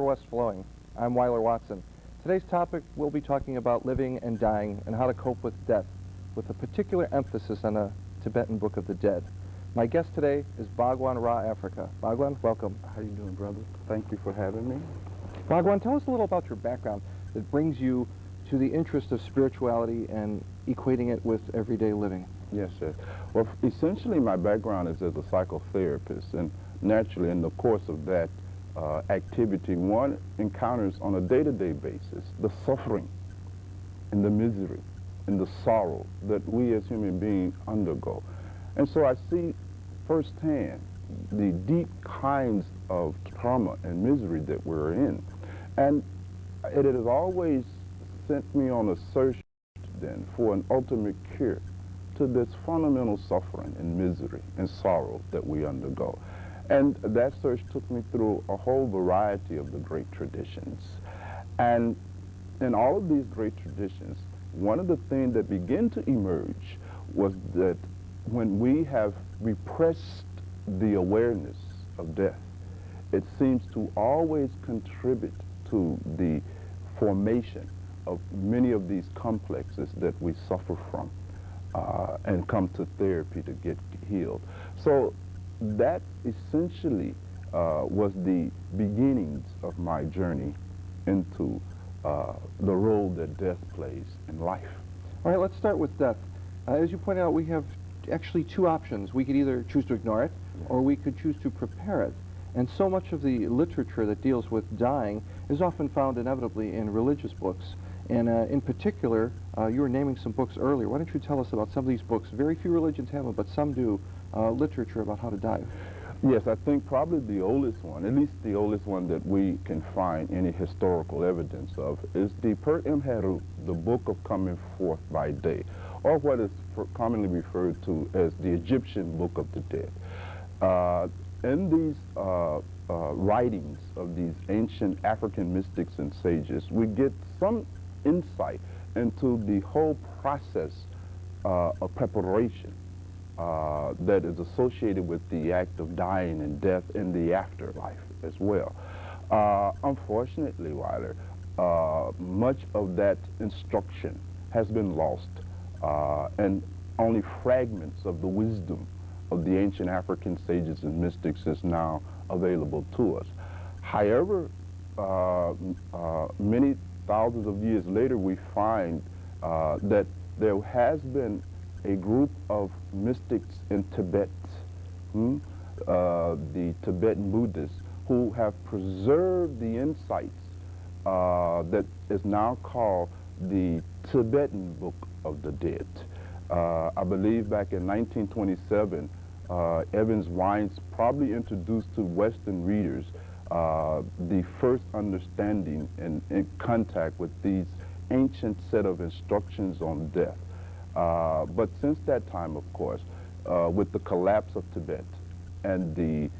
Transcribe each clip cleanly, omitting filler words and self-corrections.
West Flowing. I'm Weiler Watson. Today's topic, we'll be talking about living and dying and how to cope with death, with a particular emphasis on the Tibetan Book of the Dead. My guest today is Bhagwan Afrika. Bhagwan, welcome. How you doing, brother? Thank you for having me. Bhagwan, tell us a little about your background that brings you to the interest of spirituality and equating it with everyday living. Yes, sir. Well, essentially my background is as a psychotherapist, and naturally in the course of that activity, one encounters on a day-to-day basis the suffering and the misery and the sorrow that we as human beings undergo. And so I see firsthand the deep kinds of trauma and misery that we're in. And it has always sent me on a search then for an ultimate cure to this fundamental suffering and misery and sorrow that we undergo. And that search took me through a whole variety of the great traditions. And in all of these great traditions, one of the things that began to emerge was that when we have repressed the awareness of death, it seems to always contribute to the formation of many of these complexes that we suffer from and come to therapy to get healed. So that essentially was the beginnings of my journey into the role that death plays in life. All right, let's start with death. As you pointed out, we have actually two options. We could either choose to ignore it, or we could choose to prepare it. And so much of the literature that deals with dying is often found inevitably in religious books. And in particular, you were naming some books earlier. Why don't you tell us about some of these books? Very few religions have them, but some do, literature about how to die. Yes, I think probably the oldest one, at least the oldest one that we can find any historical evidence of, is the Per Imheru, the Book of Coming Forth by Day, or what is commonly referred to as the Egyptian Book of the Dead. In these writings of these ancient African mystics and sages, we get some insight into the whole process of preparation that is associated with the act of dying and death in the afterlife as well. Unfortunately, Weiler, much of that instruction has been lost, and only fragments of the wisdom of the ancient African sages and mystics is now available to us. However, many thousands of years later, we find that there has been a group of mystics in Tibet, the Tibetan Buddhists, who have preserved the insights that is now called the Tibetan Book of the Dead. I believe back in 1927, Evans Wines probably introduced to Western readers the first understanding and contact with these ancient set of instructions on death. But since that time, of course, with the collapse of Tibet and the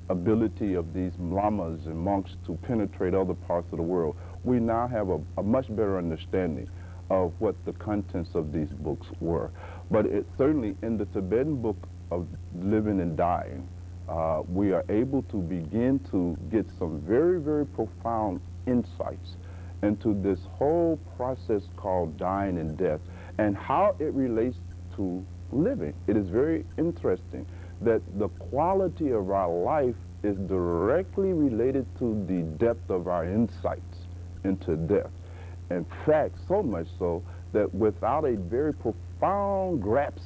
ability of these lamas and monks to penetrate other parts of the world, we now have a much better understanding of what the contents of these books were. But it certainly in the Tibetan Book of Living and Dying, we are able to begin to get some very, very profound insights into this whole process called dying and death and how it relates to living. It is very interesting that the quality of our life is directly related to the depth of our insights into death. In fact, so much so that without a very profound grasp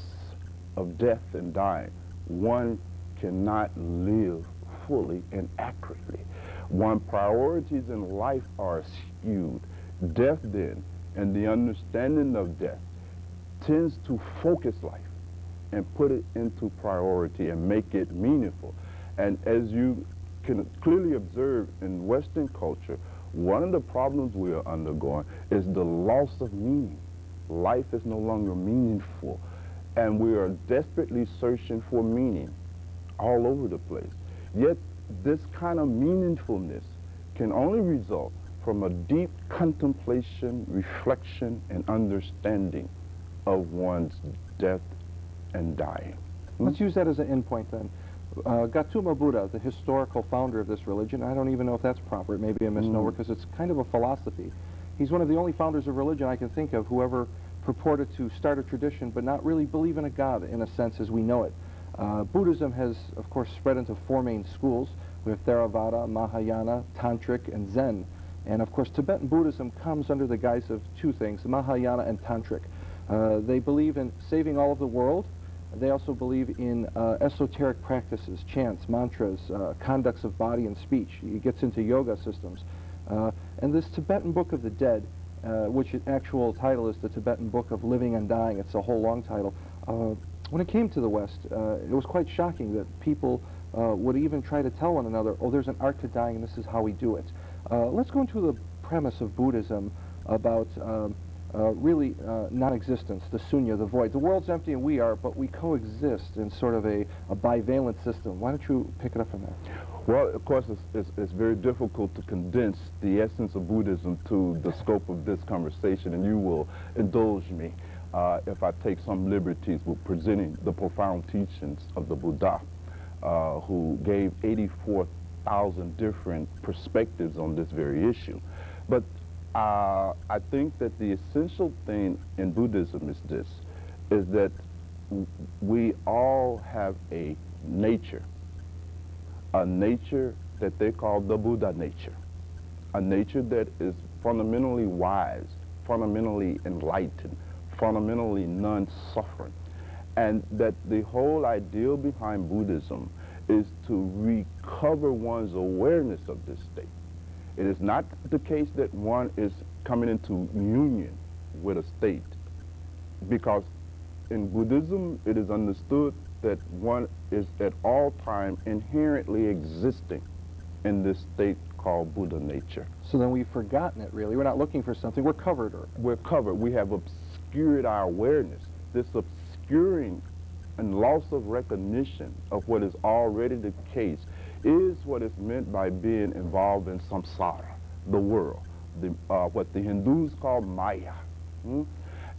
of death and dying, one cannot live fully and accurately. One's priorities in life are skewed. Death then, and the understanding of death, tends to focus life and put it into priority and make it meaningful. And as you can clearly observe in Western culture, one of the problems we are undergoing is the loss of meaning. Life is no longer meaningful, and we are desperately searching for meaning all over the place. Yet this kind of meaningfulness can only result from a deep contemplation, reflection, and understanding of one's death and dying. Let's use that as an endpoint then. Gautama Buddha, the historical founder of this religion, I don't even know if that's proper. It may be a misnomer because it's kind of a philosophy. He's one of the only founders of religion I can think of who ever purported to start a tradition but not really believe in a god in a sense as we know it. Buddhism has, of course, spread into four main schools. We have Theravada, Mahayana, Tantric, and Zen. And, of course, Tibetan Buddhism comes under the guise of two things, Mahayana and Tantric. They believe in saving all of the world. They also believe in esoteric practices, chants, mantras, conducts of body and speech. It gets into yoga systems. And this Tibetan Book of the Dead, which its actual title is the Tibetan Book of Living and Dying, it's a whole long title. When it came to the West, it was quite shocking that people would even try to tell one another, oh, there's an art to dying and this is how we do it. Let's go into the premise of Buddhism about really non-existence, the sunya, the void. The world's empty and we are, but we coexist in sort of a bivalent system. Why don't you pick it up from there? Well, of course, it's very difficult to condense the essence of Buddhism to the scope of this conversation, and you will indulge me if I take some liberties with presenting the profound teachings of the Buddha, who gave 84,000 different perspectives on this very issue. But I think that the essential thing in Buddhism is this, is that we all have a nature that they call the Buddha nature, a nature that is fundamentally wise, fundamentally enlightened, fundamentally non-suffering, and that the whole ideal behind Buddhism is to recover one's awareness of this state. It is not the case that one is coming into union with a state, because in Buddhism it is understood that one is at all time inherently existing in this state called Buddha nature. So then we've forgotten it, really. We're not looking for something. We're covered. We're covered. We have obscured our awareness. This obscuring and loss of recognition of what is already the case is what is meant by being involved in samsara, the world, what the Hindus call Maya.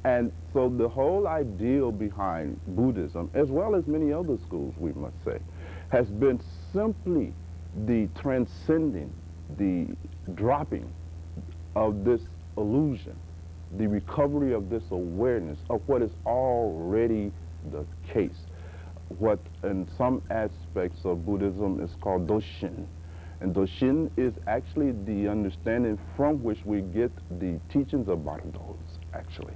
And so the whole ideal behind Buddhism, as well as many other schools, we must say, has been simply the transcending, the dropping of this illusion, the recovery of this awareness of what is already the case. What in some aspects of Buddhism is called Doshin. And Doshin is actually the understanding from which we get the teachings of Bhagan, actually.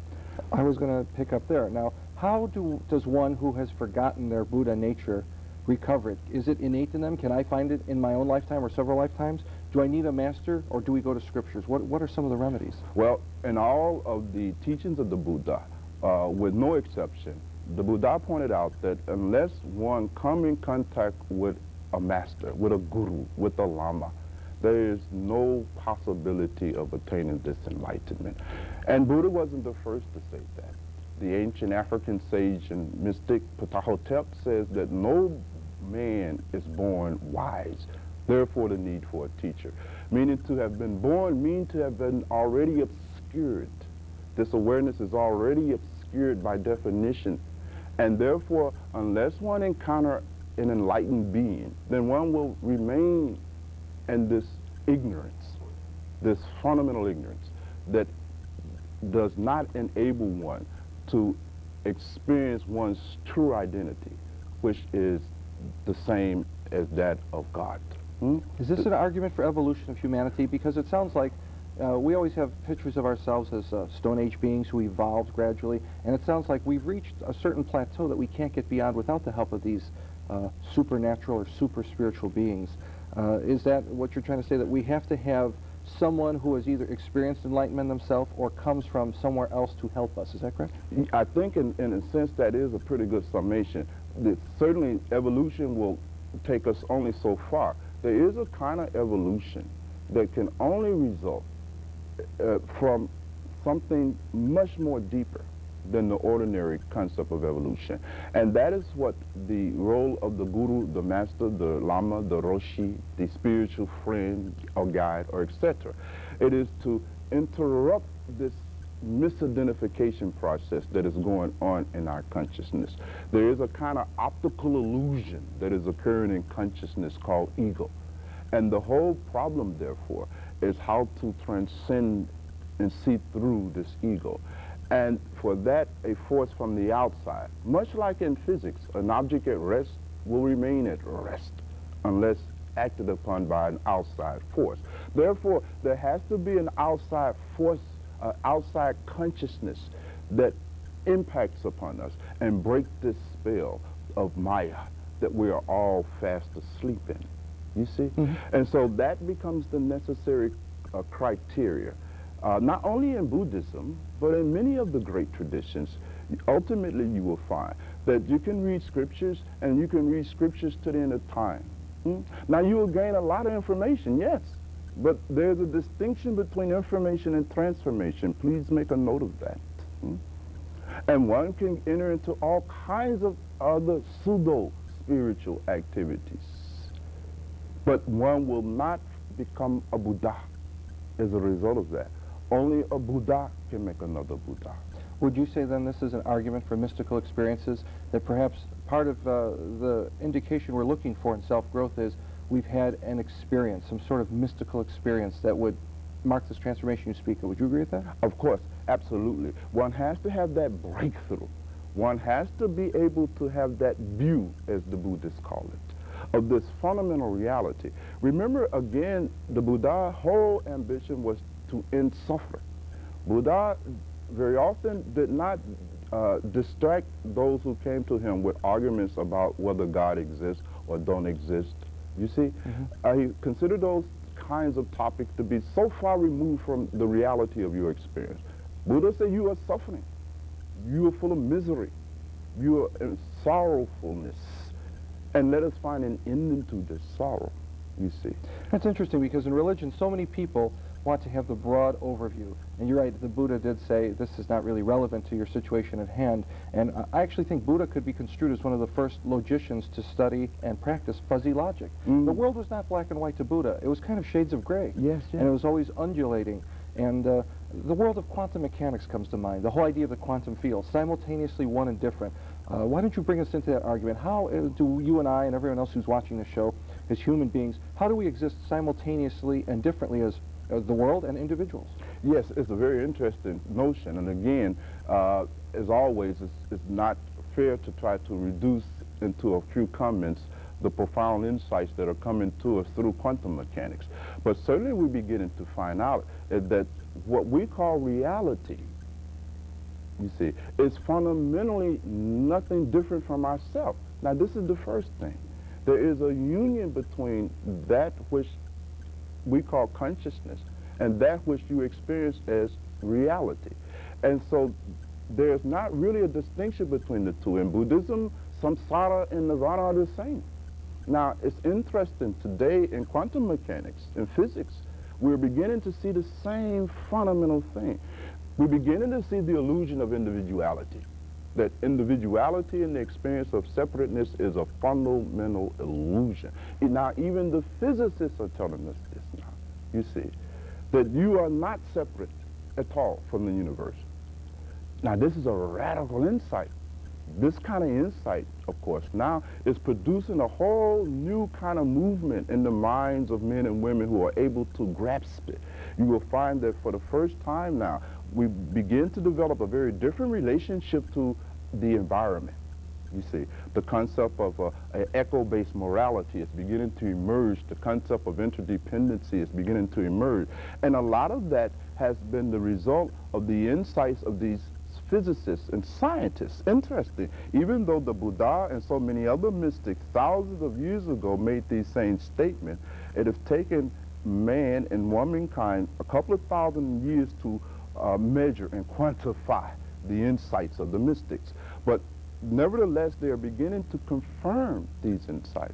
I was going to pick up there. Now, how does one who has forgotten their Buddha nature recover it? Is it innate in them? Can I find it in my own lifetime or several lifetimes? Do I need a master, or do we go to scriptures? What are some of the remedies? Well, in all of the teachings of the Buddha, with no exception, the Buddha pointed out that unless one come in contact with a master, with a guru, with a lama, there is no possibility of attaining this enlightenment. And Buddha wasn't the first to say that. The ancient African sage and mystic Ptahhotep says that no man is born wise, therefore the need for a teacher. Meaning to have been born means to have been already obscured. This awareness is already obscured by definition. And therefore, unless one encounter an enlightened being, then one will remain in this ignorance, this fundamental ignorance that does not enable one to experience one's true identity, which is the same as that of God. Is this an argument for evolution of humanity? Because it sounds like we always have pictures of ourselves as Stone Age beings who evolved gradually, and it sounds like we've reached a certain plateau that we can't get beyond without the help of these supernatural or super spiritual beings. Is that what you're trying to say, that we have to have someone who has either experienced enlightenment themselves or comes from somewhere else to help us? Is that correct? I think in a sense that is a pretty good summation. Certainly evolution will take us only so far. There is a kind of evolution that can only result from something much more deeper than the ordinary concept of evolution. And that is what the role of the guru, the master, the lama, the roshi, the spiritual friend or guide, or etc. It is to interrupt this misidentification process that is going on in our consciousness. There is a kind of optical illusion that is occurring in consciousness called ego. And the whole problem, therefore, is how to transcend and see through this ego. And for that, a force from the outside, much like in physics, an object at rest will remain at rest unless acted upon by an outside force. Therefore, there has to be an outside force, outside consciousness that impacts upon us and break this spell of Maya that we are all fast asleep in. You see? Mm-hmm. And so that becomes the necessary criteria. Not only in Buddhism, but in many of the great traditions. Ultimately, you will find that you can read scriptures, and you can read scriptures to the end of time. Now, you will gain a lot of information, yes, but there's a distinction between information and transformation. Please make a note of that. And one can enter into all kinds of other pseudo-spiritual activities, but one will not become a Buddha as a result of that. Only a Buddha can make another Buddha. Would you say then this is an argument for mystical experiences, that perhaps part of the indication we're looking for in self-growth is we've had an experience, some sort of mystical experience that would mark this transformation you speak of? Would you agree with that? Of course, absolutely. One has to have that breakthrough. One has to be able to have that view, as the Buddhists call it, of this fundamental reality. Remember, again, the Buddha's whole ambition was to end suffering. Buddha very often did not distract those who came to him with arguments about whether God exists or don't exist. You see, I consider those kinds of topics to be so far removed from the reality of your experience. Buddha said you are suffering. You are full of misery. You are in sorrowfulness. And let us find an ending to this sorrow, you see. That's interesting, because in religion, so many people want to have the broad overview. And you're right, the Buddha did say this is not really relevant to your situation at hand. And I actually think Buddha could be construed as one of the first logicians to study and practice fuzzy logic. The world was not black and white to Buddha. It was kind of shades of gray. Yes, yes. And it was always undulating. And the world of quantum mechanics comes to mind, the whole idea of the quantum field, simultaneously one and different. Why don't you bring us into that argument? How do you and I and everyone else who's watching the show as human beings, how do we exist simultaneously and differently as the world and individuals? Yes, it's a very interesting notion. And again, as always, it's not fair to try to reduce into a few comments the profound insights that are coming to us through quantum mechanics. But certainly we're beginning to find out that what we call reality, you see, is fundamentally nothing different from ourselves. Now, this is the first thing. There is a union between that which we call consciousness and that which you experience as reality. And so there's not really a distinction between the two. In Buddhism, samsara and nirvana are the same. Now, it's interesting, today in quantum mechanics, in physics, we're beginning to see the same fundamental thing. We're beginning to see the illusion of individuality, that individuality and the experience of separateness is a fundamental illusion. And now, even the physicists are telling us this now, you see, that you are not separate at all from the universe. Now, this is a radical insight. This kind of insight, of course, now is producing a whole new kind of movement in the minds of men and women who are able to grasp it. You will find that for the first time now, we begin to develop a very different relationship to the environment. You see, the concept of an echo-based morality is beginning to emerge. The concept of interdependency is beginning to emerge. And a lot of that has been the result of the insights of these physicists and scientists. Interesting. Even though the Buddha and so many other mystics thousands of years ago made these same statements, it has taken man and womankind a couple of thousand years to measure and quantify the insights of the mystics. But nevertheless, they are beginning to confirm these insights.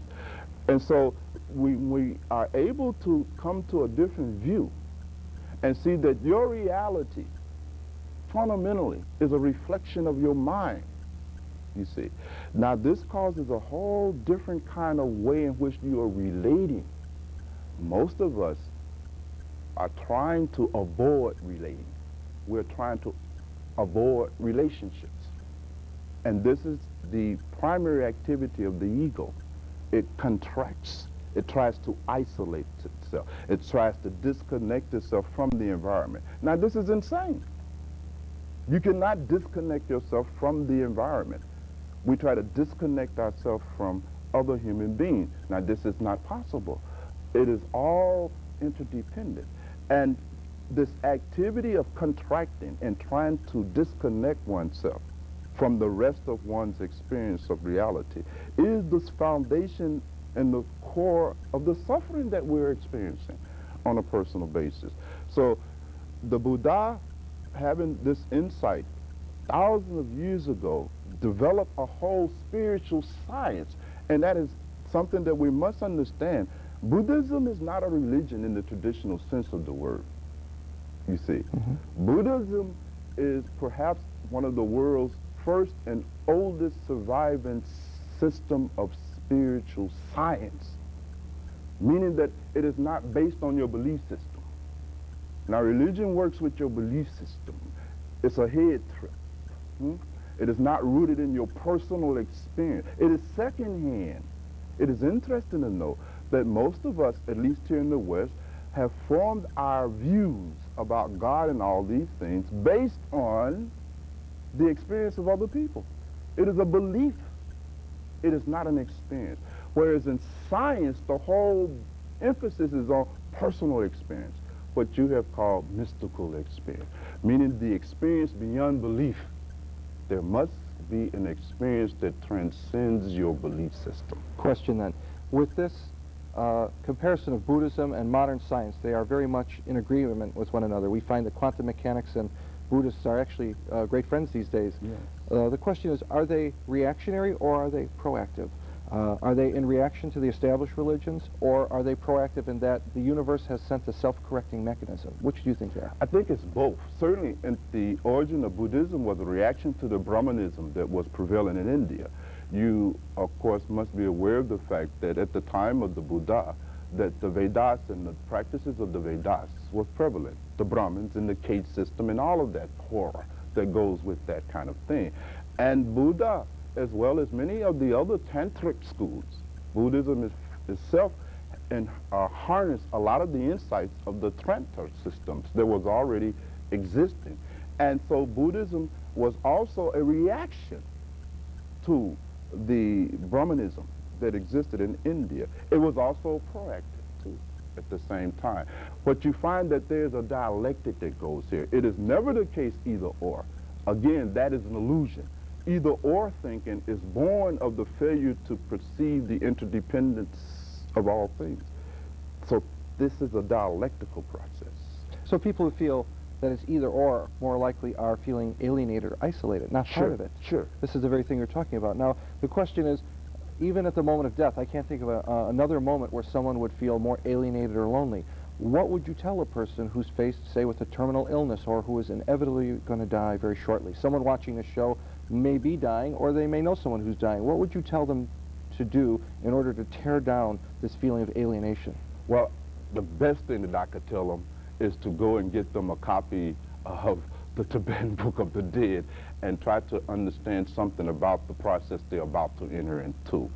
And so we are able to come to a different view and see that your reality fundamentally is a reflection of your mind, you see. Now, this causes a whole different kind of way in which you are relating. Most of us are trying to avoid relating. we're trying to avoid relationships. And this is the primary activity of the ego. It contracts. It tries to isolate itself. It tries to disconnect itself from the environment. Now, this is insane. You cannot disconnect yourself from the environment. We try to disconnect ourselves from other human beings. Now, this is not possible. It is all interdependent. And this activity of contracting and trying to disconnect oneself from the rest of one's experience of reality is the foundation and the core of the suffering that we're experiencing on a personal basis. So the Buddha, having this insight thousands of years ago, developed a whole spiritual science, and that is something that we must understand. Buddhism is not a religion in the traditional sense of the word, you see. Buddhism is perhaps one of the world's first and oldest surviving system of spiritual science, meaning that it is not based on your belief system. Now, religion works with your belief system. It's a head trip. It is not rooted in your personal experience. It is secondhand. It is interesting to know that most of us, at least here in the West, have formed our views about God and all these things based on the experience of other people. It is a belief. It is not an experience. Whereas in science, the whole emphasis is on personal experience, what you have called mystical experience, meaning the experience beyond belief. There must be an experience that transcends your belief system. Question then, with this comparison of Buddhism and modern science, they are very much in agreement with one another. We find that quantum mechanics and Buddhists are actually great friends these days. Yes. The question is, are they reactionary or are they proactive? Are they in reaction to the established religions, or are they proactive in that the universe has sent a self-correcting mechanism? Which do you think they are? I think it's both. Certainly, the origin of Buddhism was a reaction to the Brahmanism that was prevalent in India. You, of course, must be aware of the fact that at the time of the Buddha, that the Vedas and the practices of the Vedas were prevalent. The Brahmins and the caste system and all of that horror that goes with that kind of thing. And Buddha, as well as many of the other tantric schools, Buddhism itself harnessed a lot of the insights of the tantric systems that was already existing. And so Buddhism was also a reaction to the Brahmanism that existed in India. It was also proactive too at the same time. But you find that there's a dialectic that goes here. It is never the case either or. Again, that is an illusion. Either or thinking is born of the failure to perceive the interdependence of all things. So this is a dialectical process. So people who feel that it's either or more likely are feeling alienated or isolated, not part of it. Sure. This is the very thing you're talking about. Now, the question is, even at the moment of death, I can't think of another moment where someone would feel more alienated or lonely. What would you tell a person who's faced, say, with a terminal illness or who is inevitably going to die very shortly? Someone watching this show may be dying, or they may know someone who's dying. What would you tell them to do in order to tear down this feeling of alienation? Well, the best thing that I could tell them is to go and get them a copy of the Tibetan Book of the Dead and try to understand something about the process they're about to enter into.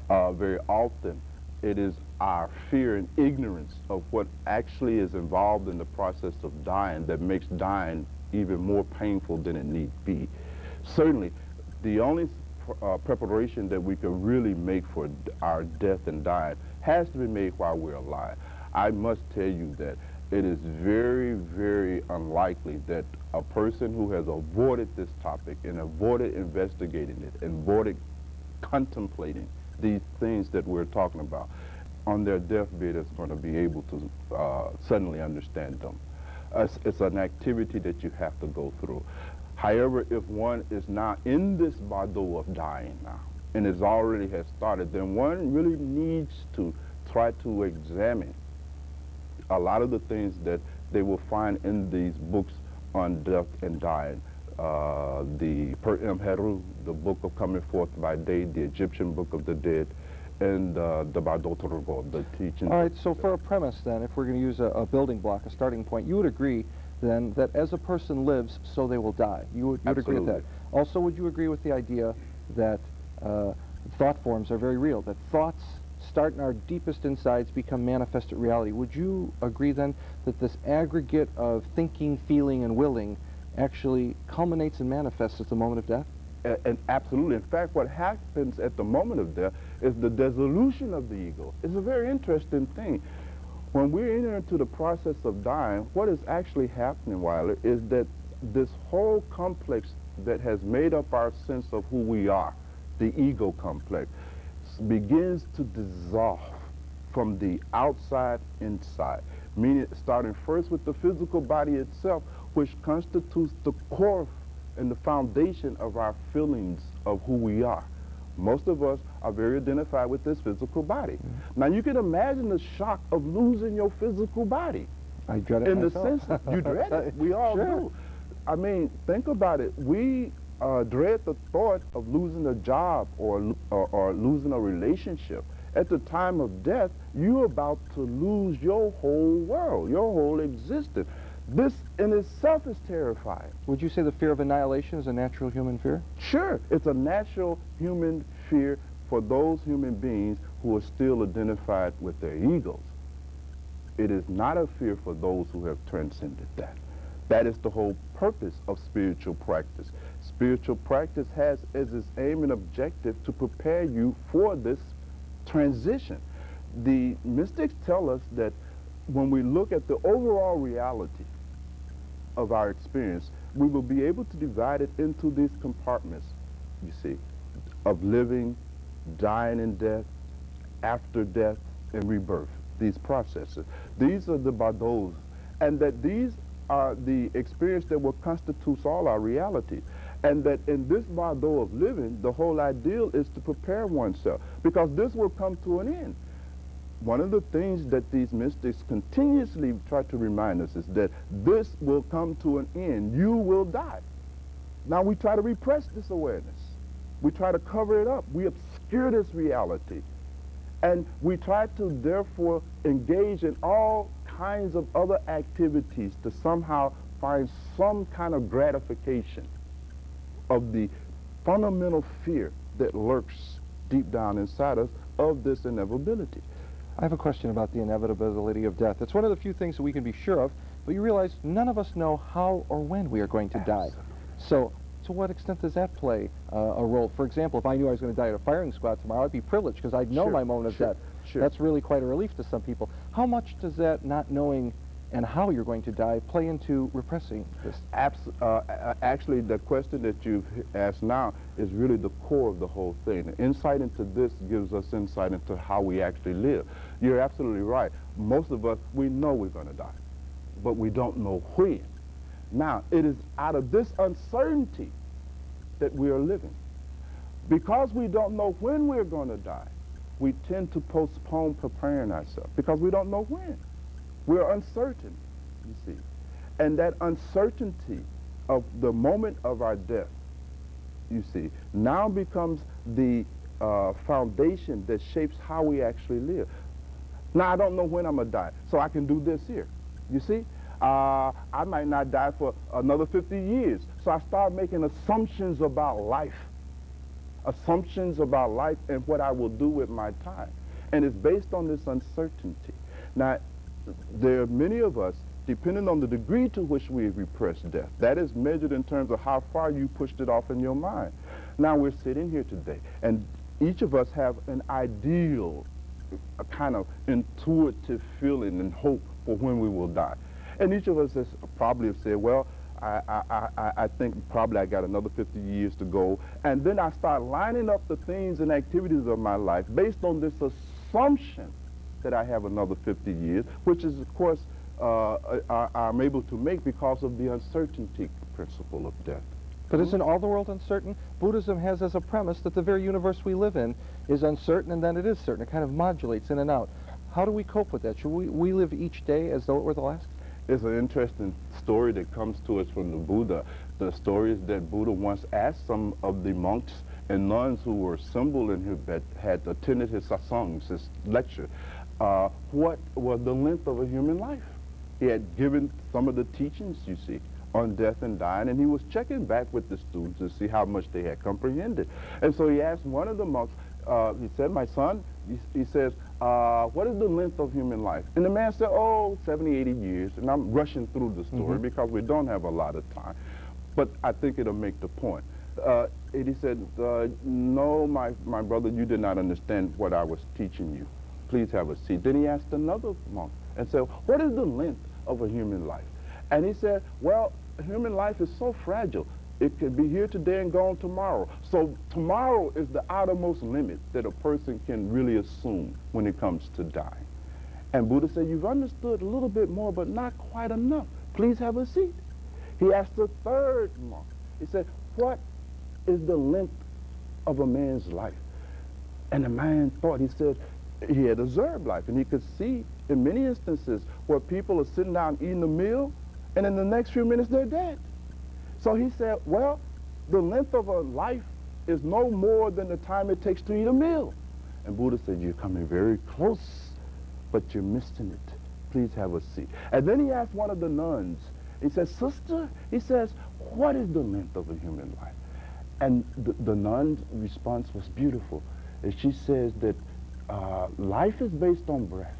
Very often, it is our fear and ignorance of what actually is involved in the process of dying that makes dying even more painful than it need be. Certainly, the only preparation that we can really make for our death and dying has to be made while we're alive. I must tell you that it is very, very unlikely that a person who has avoided this topic and avoided investigating it and avoided contemplating these things that we're talking about on their deathbed is going to be able to suddenly understand them. It's an activity that you have to go through. However, if one is not in this bardo of dying now, and it already has started, then one really needs to try to examine a lot of the things that they will find in these books on death and dying. The Per Heru, the Book of Coming Forth by Day, the Egyptian Book of the Dead, and the Bardo Torgo, the teaching. All right, so for a premise then, if we're going to use a building block, a starting point, you would agree then, that as a person lives, so they will die. You would agree with that? Also, would you agree with the idea that thought forms are very real, that thoughts start in our deepest insides, become manifested reality? Would you agree then that this aggregate of thinking, feeling, and willing actually culminates and manifests at the moment of death? And absolutely. In fact, what happens at the moment of death is the dissolution of the ego. It's a very interesting thing. When we enter into the process of dying, what is actually happening, Weiler, is that this whole complex that has made up our sense of who we are, the ego complex, begins to dissolve from the outside inside, meaning starting first with the physical body itself, which constitutes the core and the foundation of our feelings of who we are. Most of us are very identified with this physical body. Now you can imagine the shock of losing your physical body. I dread it in myself. the sense you dread it. We all do. I mean, think about it. We dread the thought of losing a job or losing a relationship. At the time of death, you're about to lose your whole world, your whole existence. This in itself is terrifying. Would you say the fear of annihilation is a natural human fear? Sure, it's a natural human fear for those human beings who are still identified with their egos. It is not a fear for those who have transcended that. That is the whole purpose of spiritual practice. Spiritual practice has as its aim and objective to prepare you for this transition. The mystics tell us that when we look at the overall reality of our experience, we will be able to divide it into these compartments, you see, of living, dying in death, after death, and rebirth, these processes. These are the bardos, and that these are the experience that will constitute all our reality. And that in this bardo of living, the whole ideal is to prepare oneself, because this will come to an end. One of the things that these mystics continuously try to remind us is that this will come to an end. You will die. Now we try to repress this awareness. We try to cover it up. We obscure this reality. And we try to therefore engage in all kinds of other activities to somehow find some kind of gratification of the fundamental fear that lurks deep down inside us of this inevitability. I have a question about the inevitability of death. It's one of the few things that we can be sure of, but you realize none of us know how or when we are going to die. So to what extent does that play a role? For example, if I knew I was going to die at a firing squad tomorrow, I'd be privileged because I'd know my moment of death. That's really quite a relief to some people. How much does that not knowing and how you're going to die play into repressing this? Actually, the question that you've asked now is really the core of the whole thing. The insight into this gives us insight into how we actually live. You're absolutely right. Most of us, we know we're going to die, but we don't know when. Now, it is out of this uncertainty that we are living. Because we don't know when we're going to die, we tend to postpone preparing ourselves because we don't know when. We're uncertain, you see. And that uncertainty of the moment of our death, you see, now becomes the foundation that shapes how we actually live. Now, I don't know when I'm going to die, so I can do this here. You see? I might not die for another 50 years. So I start making assumptions about life. Assumptions about life and what I will do with my time. And it's based on this uncertainty. Now, there are many of us, depending on the degree to which we repress death, that is measured in terms of how far you pushed it off in your mind. Now we're sitting here today, and each of us have an ideal, a kind of intuitive feeling and hope for when we will die. And each of us has probably have said, well, I think probably I got another 50 years to go. And then I start lining up the things and activities of my life based on this assumption that I have another 50 years, which is, of course, I'm able to make because of the uncertainty principle of death. But isn't all the world uncertain? Buddhism has as a premise that the very universe we live in is uncertain, and then it is certain. It kind of modulates in and out. How do we cope with that? Should we live each day as though it were the last? It's an interesting story that comes to us from the Buddha. The story is that Buddha once asked some of the monks and nuns who were assembled and who had attended his satsangs, his lecture, what was the length of a human life? He had given some of the teachings, you see, on death and dying, and he was checking back with the students to see how much they had comprehended. And so he asked one of the monks, he said, my son, he says, what is the length of human life? And the man said, oh, 70, 80 years. And I'm rushing through the story because we don't have a lot of time. But I think it'll make the point. And he said, no, my brother, you did not understand what I was teaching you. Please have a seat. Then he asked another monk and said, what is the length of a human life? And he said, well, human life is so fragile. It could be here today and gone tomorrow. So tomorrow is the outermost limit that a person can really assume when it comes to dying. And Buddha said, you've understood a little bit more, but not quite enough. Please have a seat. He asked the third monk. He said, what is the length of a man's life? And the man thought, he said, he had observed life, and he could see in many instances where people are sitting down eating a meal, and in the next few minutes they're dead. So he said, well, the length of a life is no more than the time it takes to eat a meal. And Buddha said, you're coming very close, but you're missing it. Please have a seat. And then he asked one of the nuns, he said, sister, he says, what is the length of a human life? And the nun's response was beautiful. And she says that life is based on breath.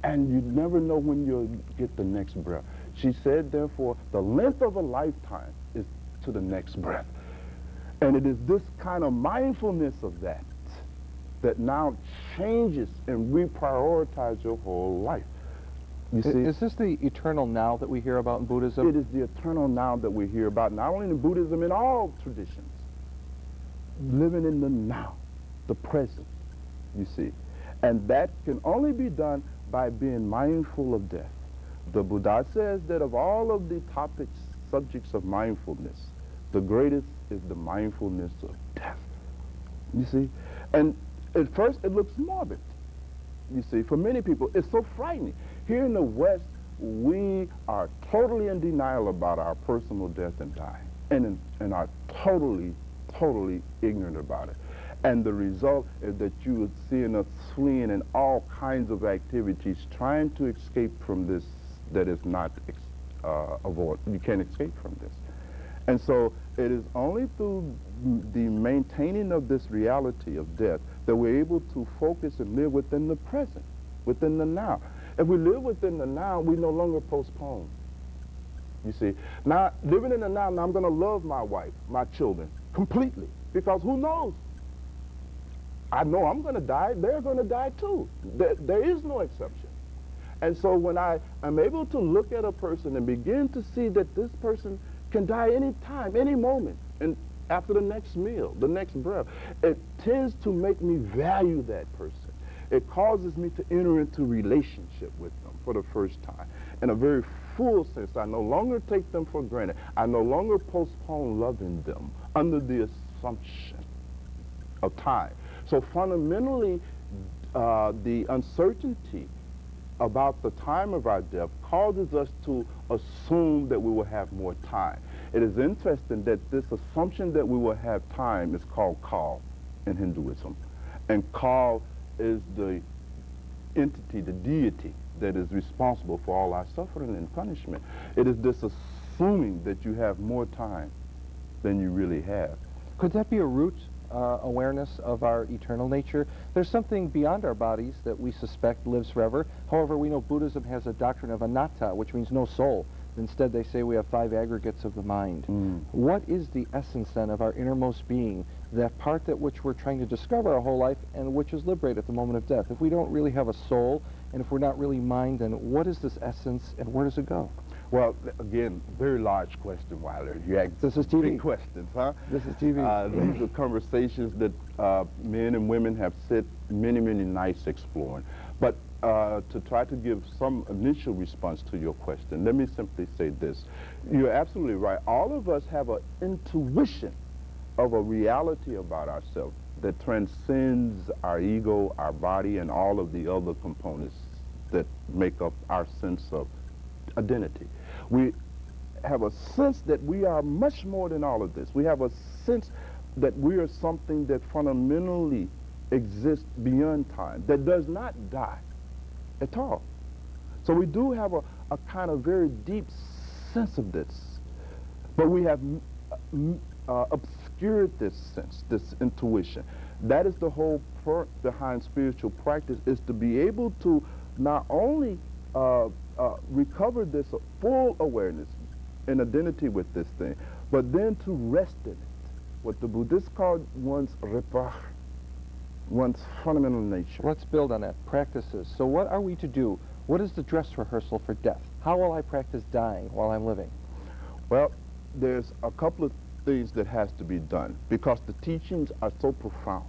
And you never know when you'll get the next breath. She said, therefore, the length of a lifetime is to the next breath. And it is this kind of mindfulness of that that now changes and reprioritize your whole life. You see? Is this the eternal now that we hear about in Buddhism? It is the eternal now that we hear about, not only in Buddhism, in all traditions. Living in the now, the present, you see. And that can only be done by being mindful of death. The Buddha says that of all of the topics, subjects of mindfulness, the greatest is the mindfulness of death. You see? And at first it looks morbid. You see, for many people, it's so frightening. Here in the West, we are totally in denial about our personal death and dying, and are totally ignorant about it. And the result is that you are seeing us fleeing in all kinds of activities, trying to escape from this that is not avoid. You can't escape from this. And so it is only through the maintaining of this reality of death that we're able to focus and live within the present, within the now. If we live within the now, we no longer postpone. You see, now living in the now I'm going to love my wife, my children completely, because who knows? I know I'm going to die. They're going to die too. There is no exception. And so when I am able to look at a person and begin to see that this person can die any time, any moment, and after the next meal, the next breath, it tends to make me value that person. It causes me to enter into relationship with them for the first time. In a very full sense, I no longer take them for granted. I no longer postpone loving them under the assumption of time. So fundamentally, the uncertainty about the time of our death causes us to assume that we will have more time. It is interesting that this assumption that we will have time is called Kal in Hinduism. And Kal is the entity, the deity that is responsible for all our suffering and punishment. It is this assuming that you have more time than you really have. Could that be a root awareness of our eternal nature? There's something beyond our bodies that we suspect lives forever. However, we know Buddhism has a doctrine of anatta, which means no soul. Instead, they say we have 5 aggregates of the mind. What is the essence, then, of our innermost being, that part that which we're trying to discover our whole life and which is liberated at the moment of death? If we don't really have a soul, and if we're not really mind, then what is this essence, and where does it go? Well, again, very large question, Weiler. You ask This is TV. big questions, huh? This is TV. These are conversations that men and women have sit many nights exploring. But to try to give some initial response to your question, let me simply say this. You're absolutely right. All of us have an intuition of a reality about ourselves that transcends our ego, our body, and all of the other components that make up our sense of identity. We have a sense that we are much more than all of this. We have a sense that we are something that fundamentally exists beyond time, that does not die at all. So we do have a kind of very deep sense of this, but we have obscured this sense, this intuition. That is the whole point behind spiritual practice, is to be able to not only recover this full awareness and identity with this thing, but then to rest in it. What the Buddhists call one's repar, one's fundamental nature. Let's build on that. Practices. So what are we to do? What is the dress rehearsal for death? How will I practice dying while I'm living? Well, there's a couple of things that has to be done because the teachings are so profound.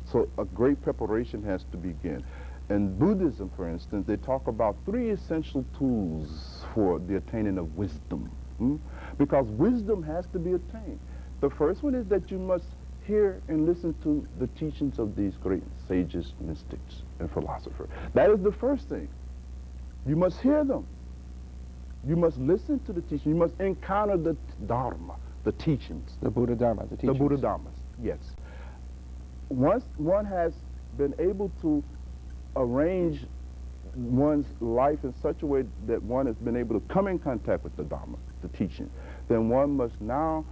So a great preparation has to begin. In Buddhism, for instance, they talk about 3 essential tools for the attaining of wisdom. Because wisdom has to be attained. The first one is that you must hear and listen to the teachings of these great sages, mystics, and philosophers. That is the first thing. You must hear them. You must listen to the teaching. You must encounter the Dharma, the teachings. The Buddha Dharma, the teachings. The Buddha Dharmas, yes. Once one has been able to arrange one's life in such a way that one has been able to come in contact with the Dharma, the teaching, then one must now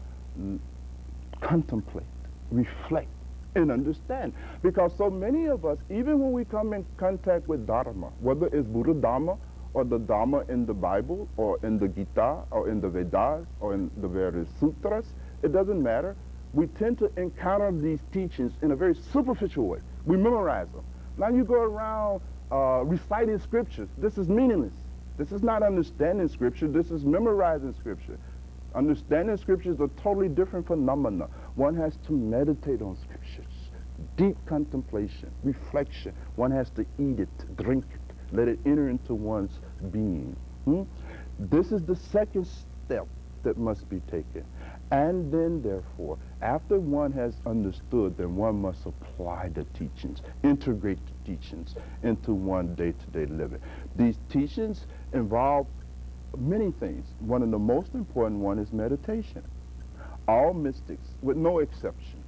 contemplate, reflect, and understand. Because so many of us, even when we come in contact with Dharma, whether it's Buddha Dharma or the Dharma in the Bible or in the Gita or in the Vedas or in the various sutras, it doesn't matter. We tend to encounter these teachings in a very superficial way. We memorize them. Now you go around reciting scriptures. This is meaningless. This is not understanding scripture. This is memorizing scripture. Understanding scripture is a totally different phenomena. One has to meditate on scriptures. Deep contemplation, reflection. One has to eat it, drink it, let it enter into one's being. This is the second step that must be taken. And then, therefore, after one has understood, then one must apply the teachings, integrate the teachings into one day-to-day living. These teachings involve many things. One of the most important one is meditation. All mystics, with no exception,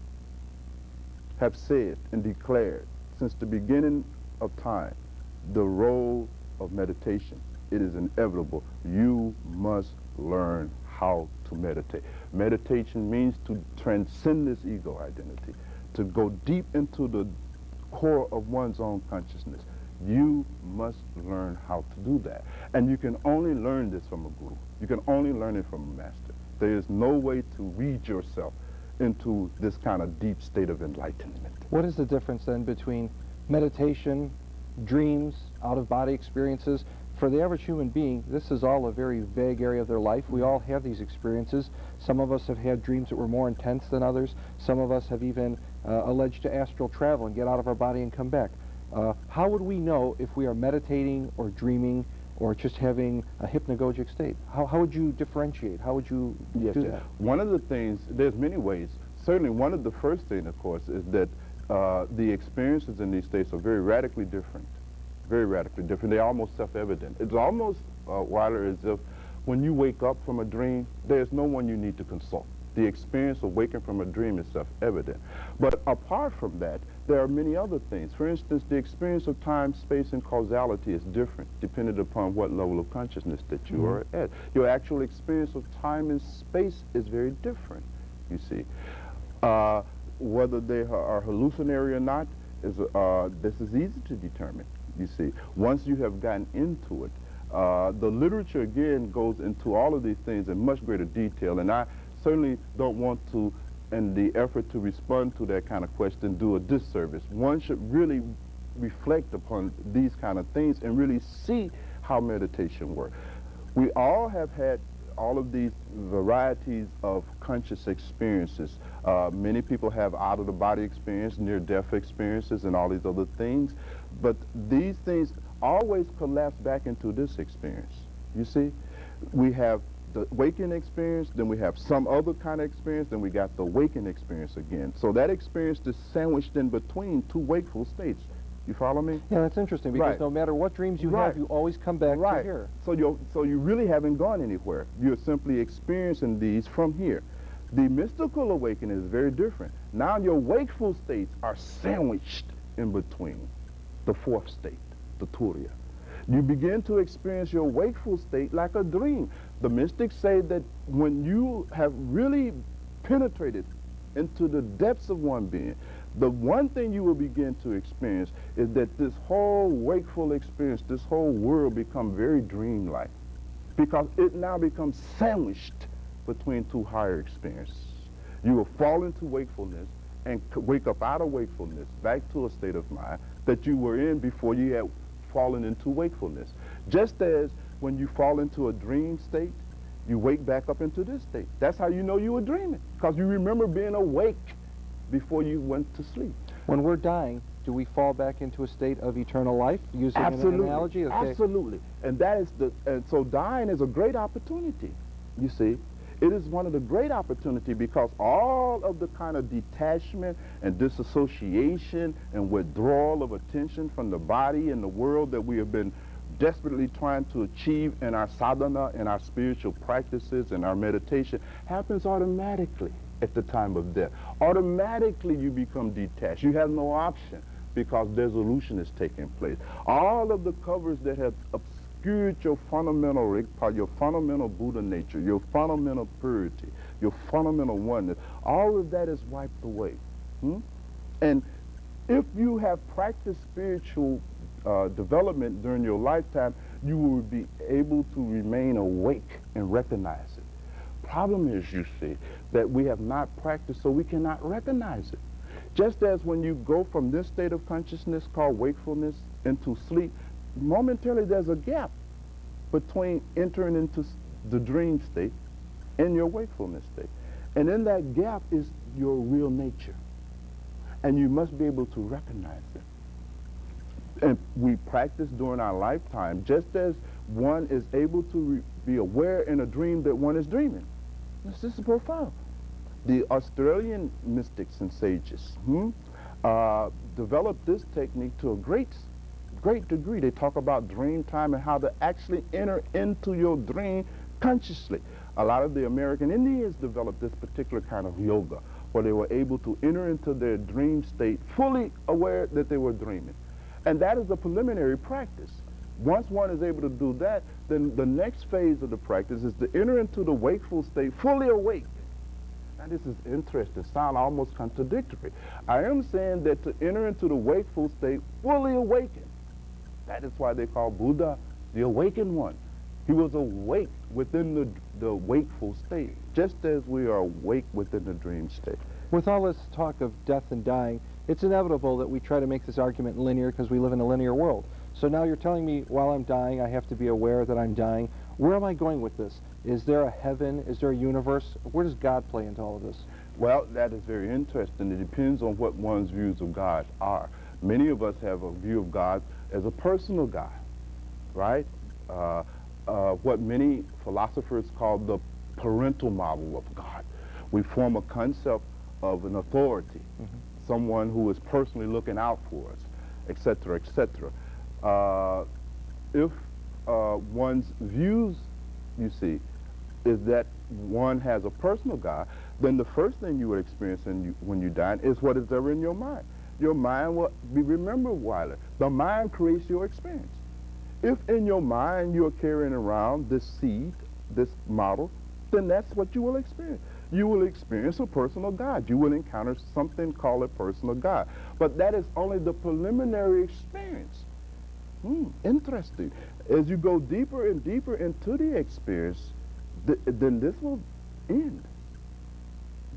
have said and declared since the beginning of time the role of meditation. It is inevitable. You must learn how to meditate. Meditation means to transcend this ego identity, to go deep into the core of one's own consciousness. You must learn how to do that. And you can only learn this from a guru. You can only learn it from a master. There is no way to read yourself into this kind of deep state of enlightenment. What is the difference then between meditation, dreams, out-of-body experiences? For the average human being, this is all a very vague area of their life. We all have these experiences. Some of us have had dreams that were more intense than others. Some of us have even alleged to astral travel and get out of our body and come back. How would we know if we are meditating or dreaming or just having a hypnagogic state? How would you differentiate? How would you do that? One of the things, there's many ways. Certainly one of the first things, of course, is that the experiences in these states are very radically different. Very radically different. They're almost self-evident. It's almost, Weiler, as if when you wake up from a dream, there's no one you need to consult. The experience of waking from a dream is self-evident. But apart from that, there are many other things. For instance, the experience of time, space, and causality is different depending upon what level of consciousness that you are at. Your actual experience of time and space is very different, you see. Whether they are hallucinatory or not, this is easy to determine, you see. Once you have gotten into it, the literature, again, goes into all of these things in much greater detail, and I certainly don't want to, in the effort to respond to that kind of question, do a disservice. One should really reflect upon these kind of things and really see how meditation works. We all have had all of these varieties of conscious experiences. Many people have out-of-the-body experience, near-death experiences, and all these other things. But these things always collapse back into this experience. You see, we have the waking experience, then we have some other kind of experience, then we got the waking experience again. So that experience is sandwiched in between two wakeful states. You follow me? Yeah, that's interesting because no matter what dreams you have, you always come back to here. So you really haven't gone anywhere. You're simply experiencing these from here. The mystical awakening is very different. Now your wakeful states are sandwiched in between the fourth state, the Turiya. You begin to experience your wakeful state like a dream. The mystics say that when you have really penetrated into the depths of one being, the one thing you will begin to experience is that this whole wakeful experience, this whole world becomes very dreamlike, because it now becomes sandwiched between two higher experiences. You will fall into wakefulness and wake up out of wakefulness back to a state of mind that you were in before you had fallen into wakefulness. Just as when you fall into a dream state, you wake back up into this state. That's how you know you were dreaming, because you remember being awake before you went to sleep. When we're dying, do we fall back into a state of eternal life, using an analogy? Okay. Absolutely. And that is and so dying is a great opportunity, you see. It is one of the great opportunities, because all of the kind of detachment and disassociation and withdrawal of attention from the body and the world that we have been desperately trying to achieve in our sadhana and our spiritual practices and our meditation happens automatically at the time of death. Automatically you become detached. You have no option, because dissolution is taking place. All of the covers that have obscured your fundamental rigpa, your fundamental Buddha nature, your fundamental purity, your fundamental oneness, all of that is wiped away. And if you have practiced spiritual development during your lifetime, you will be able to remain awake and recognize it. Problem is, you see, that we have not practiced, so we cannot recognize it. Just as when you go from this state of consciousness called wakefulness into sleep, momentarily there's a gap between entering into the dream state and your wakefulness state. And in that gap is your real nature. And you must be able to recognize it. And we practice during our lifetime, just as one is able to be aware in a dream that one is dreaming. This is profound. The Australian mystics and sages developed this technique to a great degree. They talk about dream time and how to actually enter into your dream consciously. A lot of the American Indians developed this particular kind of yoga, where they were able to enter into their dream state fully aware that they were dreaming. And that is a preliminary practice. Once one is able to do that, then the next phase of the practice is to enter into the wakeful state fully awake. Now this is interesting, sound almost contradictory. I am saying that to enter into the wakeful state fully awakened. That is why they call Buddha the awakened one. He was awake within the wakeful state, just as we are awake within the dream state. With all this talk of death and dying, it's inevitable that we try to make this argument linear, because we live in a linear world. So now you're telling me while I'm dying, I have to be aware that I'm dying. Where am I going with this? Is there a heaven? Is there a universe? Where does God play into all of this? Well, that is very interesting. It depends on what one's views of God are. Many of us have a view of God as a personal God, right? What many philosophers call the parental model of God. We form a concept of an authority, someone who is personally looking out for us, etc., etc. If one's views, you see, is that one has a personal God, then the first thing you would experience when you die is what is ever in your mind. Your mind will be, remember, Weiler, the mind creates your experience. If in your mind you're carrying around this seed, this model, then that's what you will experience. You will experience a personal God. You will encounter something called a personal God. But that is only the preliminary experience. Interesting. As you go deeper and deeper into the experience, then this will end.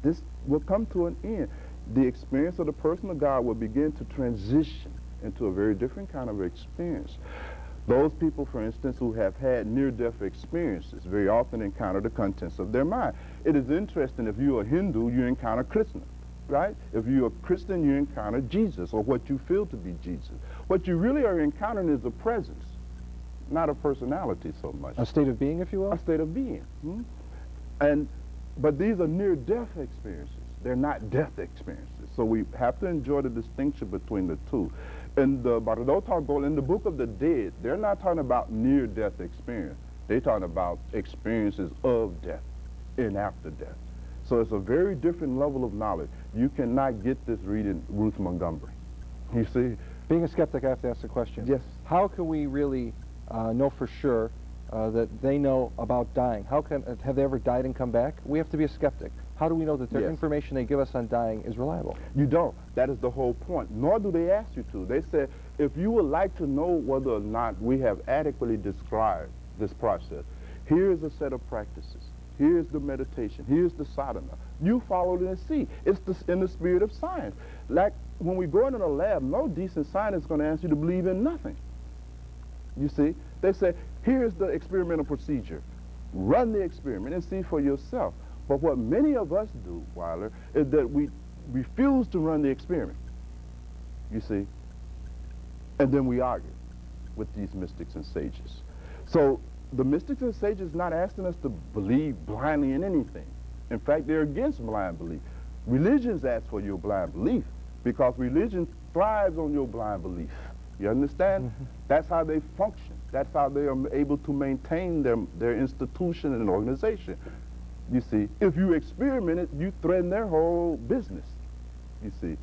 This will come to an end. The experience of the personal God will begin to transition into a very different kind of experience. Those people, for instance, who have had near-death experiences very often encounter the contents of their mind. It is interesting, if you're a Hindu, you encounter Krishna, right? If you're a Christian, you encounter Jesus, or what you feel to be Jesus. What you really are encountering is a presence, not a personality so much. A state of being, if you will? A state of being. But these are near-death experiences. They're not death experiences. So we have to enjoy the distinction between the two. In the Bhagan, in the Book of the Dead, they're not talking about near-death experience. They're talking about experiences of death and after death. So it's a very different level of knowledge. You cannot get this reading Ruth Montgomery. You see? Being a skeptic, I have to ask the question. Yes. How can we really know for sure that they know about dying? How can, have they ever died and come back? We have to be a skeptic. How do we know that the information they give us on dying is reliable? You don't. That is the whole point. Nor do they ask you to. They said, if you would like to know whether or not we have adequately described this process, here is a set of practices. Here's the meditation. Here's the sadhana. You follow it and see. It's in the spirit of science. Like when we go into the lab, no decent scientist is going to ask you to believe in nothing. You see? They say, here's the experimental procedure. Run the experiment and see for yourself. But what many of us do, Weiler, is that we refuse to run the experiment, you see, and then we argue with these mystics and sages. So the mystics and sages not asking us to believe blindly in anything. In fact, they're against blind belief. Religions ask for your blind belief because religion thrives on your blind belief. You understand? Mm-hmm. That's how they function. That's how they are able to maintain their institution and organization. You see, if you experiment it, you threaten their whole business, you see.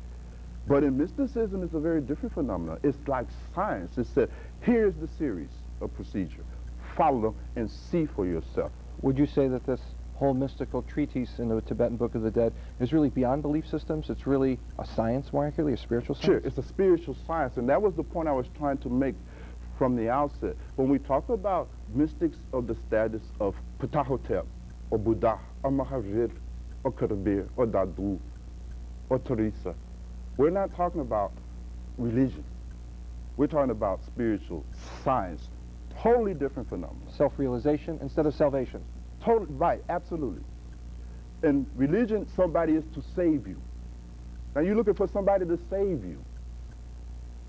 But in mysticism, it's a very different phenomenon. It's like science. It said, here's the series of procedure. Follow them and see for yourself. Would you say that this whole mystical treatise in the Tibetan Book of the Dead is really beyond belief systems? It's really a science, more accurately, a spiritual science? Sure, it's a spiritual science, and that was the point I was trying to make from the outset. When we talk about mystics of the status of Ptahhotep, or Buddha, or Mahavir, or Kabir, or Dadu, or Teresa, we're not talking about religion. We're talking about spiritual science. Totally different phenomena. Self-realization instead of salvation. Totally, right, absolutely. In religion, somebody is to save you. Now you're looking for somebody to save you.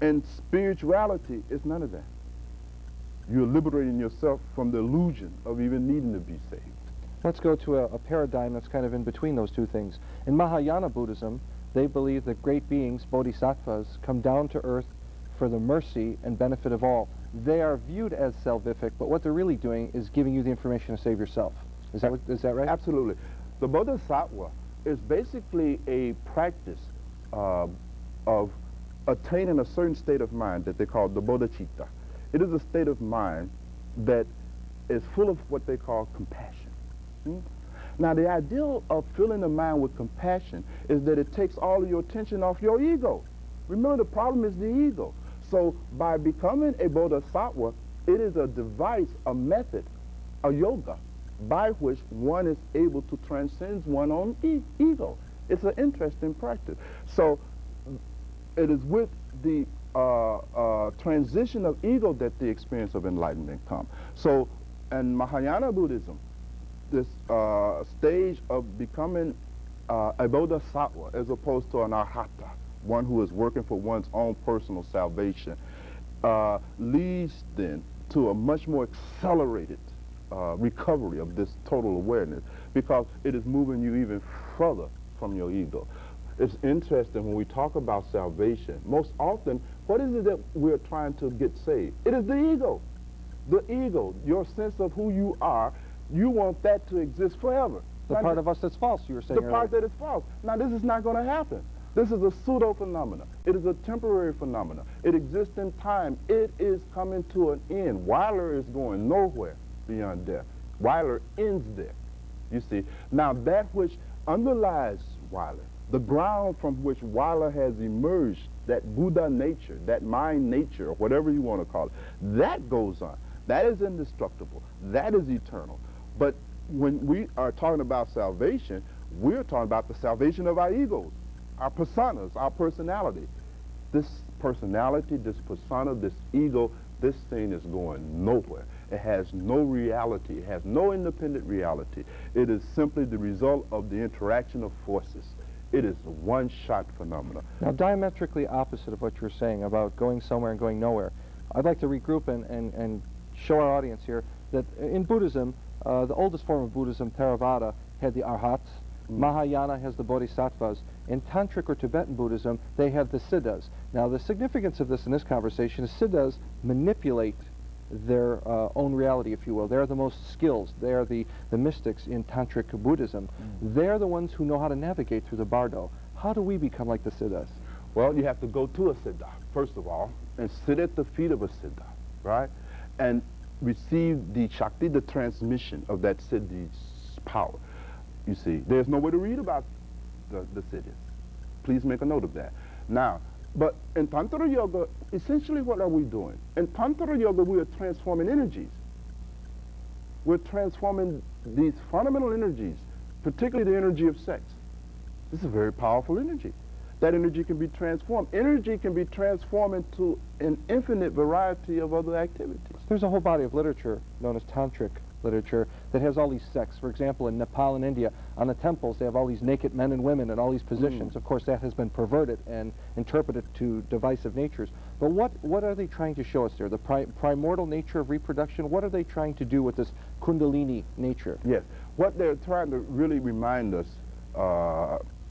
In spirituality, it's none of that. You're liberating yourself from the illusion of even needing to be saved. Let's go to a paradigm that's kind of in between those two things. In Mahayana Buddhism, they believe that great beings, bodhisattvas, come down to earth for the mercy and benefit of all. They are viewed as salvific, but what they're really doing is giving you the information to save yourself. Is that right? Absolutely. The bodhisattva is basically a practice of attaining a certain state of mind that they call the bodhicitta. It is a state of mind that is full of what they call compassion. Now, the ideal of filling the mind with compassion is that it takes all of your attention off your ego. Remember, the problem is the ego. So by becoming a bodhisattva, it is a device, a method, a yoga, by which one is able to transcend one's own ego. It's an interesting practice. So it is with the transition of ego that the experience of enlightenment comes. So in Mahayana Buddhism, this stage of becoming a bodhisattva as opposed to an arhata, one who is working for one's own personal salvation, leads then to a much more accelerated recovery of this total awareness, because it is moving you even further from your ego. It's interesting when we talk about salvation, most often, what is it that we're trying to get saved? It is the ego. The ego, your sense of who you are. You want that to exist forever. The part of us that's false, you were saying earlier. The part that is false. Now, this is not going to happen. This is a pseudo-phenomenon. It is a temporary phenomenon. It exists in time. It is coming to an end. Weiler is going nowhere beyond death. Weiler ends there, you see. Now, that which underlies Weiler, the ground from which Weiler has emerged, that Buddha nature, that mind nature, or whatever you want to call it, that goes on. That is indestructible. That is eternal. But when we are talking about salvation, we're talking about the salvation of our egos, our personas, our personality. This personality, this persona, this ego, this thing is going nowhere. It has no reality. It has no independent reality. It is simply the result of the interaction of forces. It is a one-shot phenomenon. Now, diametrically opposite of what you're saying about going somewhere and going nowhere, I'd like to regroup and show our audience here that in Buddhism, the oldest form of Buddhism, Theravada, had the Arhats. Mahayana has the Bodhisattvas. In Tantric or Tibetan Buddhism, they have the Siddhas. Now, the significance of this in this conversation is Siddhas manipulate their own reality, if you will. They're the most skilled. They're the mystics in Tantric Buddhism. They're the ones who know how to navigate through the bardo. How do we become like the Siddhas? Well, you have to go to a Siddha, first of all, and sit at the feet of a Siddha, right? and receive the Shakti, the transmission of that Siddhi's power. You see, there's no way to read about the Siddhis. Please make a note of that. Now, but in Tantra Yoga, essentially what are we doing? In Tantra Yoga, we are transforming energies. We're transforming these fundamental energies, particularly the energy of sex. This is a very powerful energy. That energy can be transformed. Energy can be transformed into an infinite variety of other activities. There's a whole body of literature known as tantric literature that has all these sects. For example, in Nepal and India, on the temples, they have all these naked men and women in all these positions. Of course, that has been perverted and interpreted to divisive natures. But what are they trying to show us there? The primordial nature of reproduction? What are they trying to do with this Kundalini nature? Yes. What they're trying to really remind us,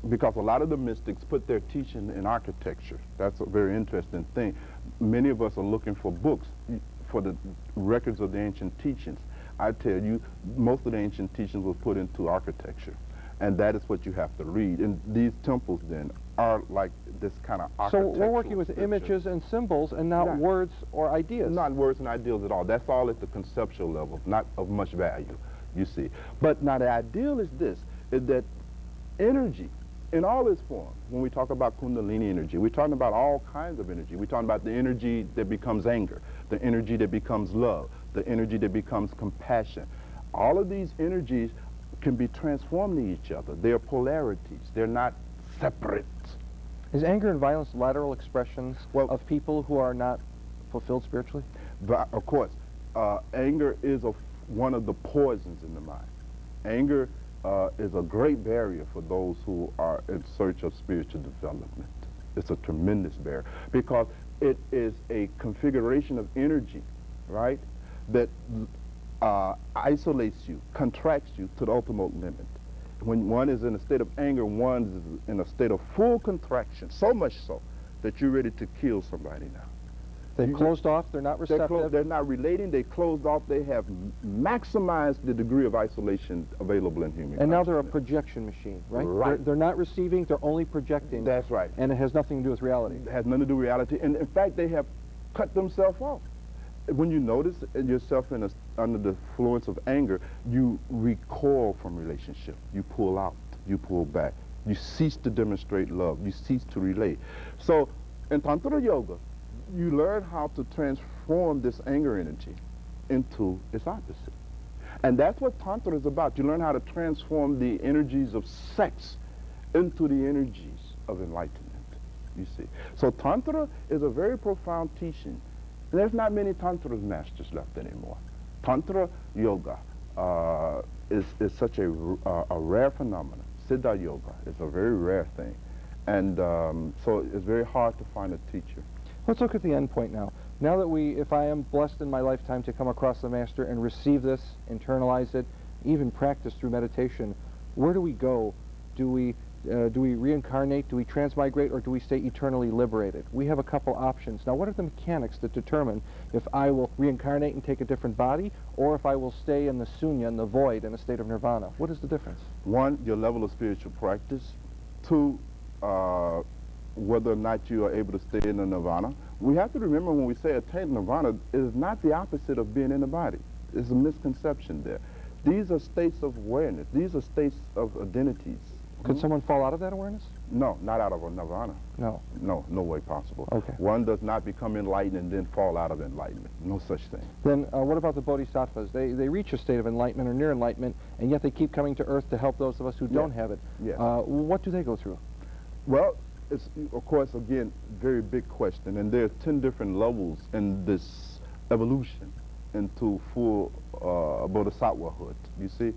because a lot of the mystics put their teaching in architecture. That's a very interesting thing. Many of us are looking for books, for the records of the ancient teachings. I tell you, most of the ancient teachings were put into architecture, and that is what you have to read. And these temples then are like this kind of architectural. So we're working with images and symbols and not words or ideas. Not words and ideals at all. That's all at the conceptual level, not of much value, you see. But now the ideal is this, is that energy, in all its forms, when we talk about Kundalini energy, we're talking about all kinds of energy. We're talking about the energy that becomes anger, the energy that becomes love, the energy that becomes compassion. All of these energies can be transformed to each other. They are polarities. They're not separate. Is anger and violence lateral expressions of people who are not fulfilled spiritually? But of course, anger is one of the poisons in the mind. Anger is a great barrier for those who are in search of spiritual development. It's a tremendous barrier because it is a configuration of energy, right, that isolates you, contracts you to the ultimate limit. When one is in a state of anger, one is in a state of full contraction, so much so that you're ready to kill somebody now. They've closed off, they're not receptive. They're not relating, they closed off, they have maximized the degree of isolation available in human And now they're a projection machine, right? Right. They're not receiving, they're only projecting. That's right. And it has nothing to do with reality. It has nothing to do with reality, and in fact, they have cut themselves off. When you notice yourself under the influence of anger, you recoil from relationship. You pull out, you pull back. You cease to demonstrate love. You cease to relate. So in Tantra Yoga, you learn how to transform this anger energy into its opposite. And that's what Tantra is about. You learn how to transform the energies of sex into the energies of enlightenment, you see. So Tantra is a very profound teaching. There's not many Tantra masters left anymore. Tantra Yoga is such a rare phenomenon. Siddha Yoga is a very rare thing. And so it's very hard to find a teacher. Let's look at the end point now. Now that if I am blessed in my lifetime to come across the Master and receive this, internalize it, even practice through meditation, where do we go? Do we reincarnate, do we transmigrate, or do we stay eternally liberated? We have a couple options. Now, what are the mechanics that determine if I will reincarnate and take a different body, or if I will stay in the sunya, in the void, in a state of nirvana? What is the difference? One, your level of spiritual practice. Two, whether or not you are able to stay in the nirvana. We have to remember when we say attain nirvana, it is not the opposite of being in the body. There's a misconception there. These are states of awareness. These are states of identities. Could someone fall out of that awareness? No, not out of a nirvana. No. No, no way possible. Okay. One does not become enlightened and then fall out of enlightenment. No such thing. Then what about the bodhisattvas? They reach a state of enlightenment or near enlightenment, and yet they keep coming to earth to help those of us who don't have it. Yeah. What do they go through? Well, it's, of course, again, very big question, and there are 10 different levels in this evolution into full bodhisattvahood, you see.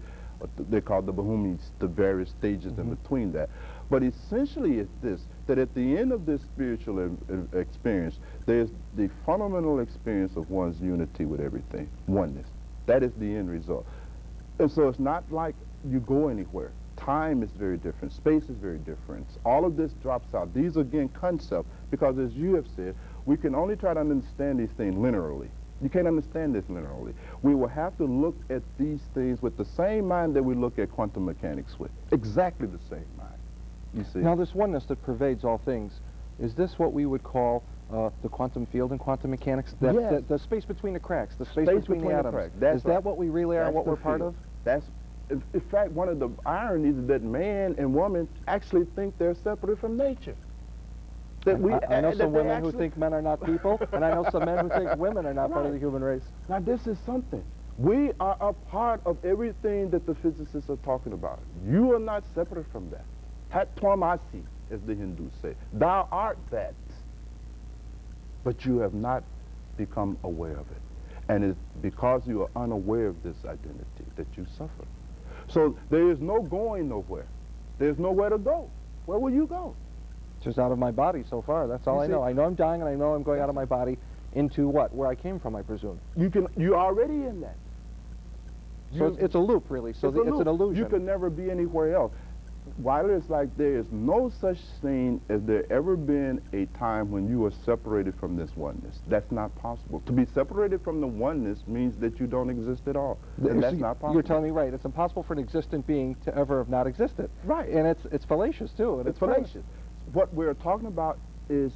They call the Bhumis, the various stages in between that. But essentially it's this, that at the end of this spiritual experience, there's the fundamental experience of one's unity with everything, oneness. That is the end result. And so it's not like you go anywhere. Time is very different. Space is very different. All of this drops out. These are, again, concepts, because as you have said, we can only try to understand these things linearly. You can't understand this linearly. We will have to look at these things with the same mind that we look at quantum mechanics with. Exactly the same mind, you see. Now, this oneness that pervades all things, is this what we would call the quantum field and quantum mechanics, that, Yes. the space between the cracks, the space between the atoms. cracks. That's Is that right. what we really are, That's what the we're part field. of? That's, in fact, one of the ironies is that man and woman actually think they're separate from nature. That I know that some they women who actually- think men are not people, and I know some men who think women are not part of the Right. human race. Now this is something. We are a part of everything that the physicists are talking about. You are not separate from that. Tat twam asi, as the Hindus say. Thou art that. But you have not become aware of it. And it's because you are unaware of this identity that you suffer. So there is no going nowhere. There's nowhere to go. Where will you go? Just out of my body so far, that's all You I see- know. I know I'm dying, and I know I'm going out of my body into what? Where I came from, I presume. You're already in that. So it's a loop, really. So It's a it's an loop. illusion. You can never be anywhere else. Weiler is like, there is no such thing as there ever been a time when you were separated from this oneness. That's not possible. To be separated from the oneness means that you don't exist at all. And that's not possible. You're telling me, right, it's impossible for an existent being to ever have not existed. Right. And it's fallacious, too. And It's fallacious. What we're talking about is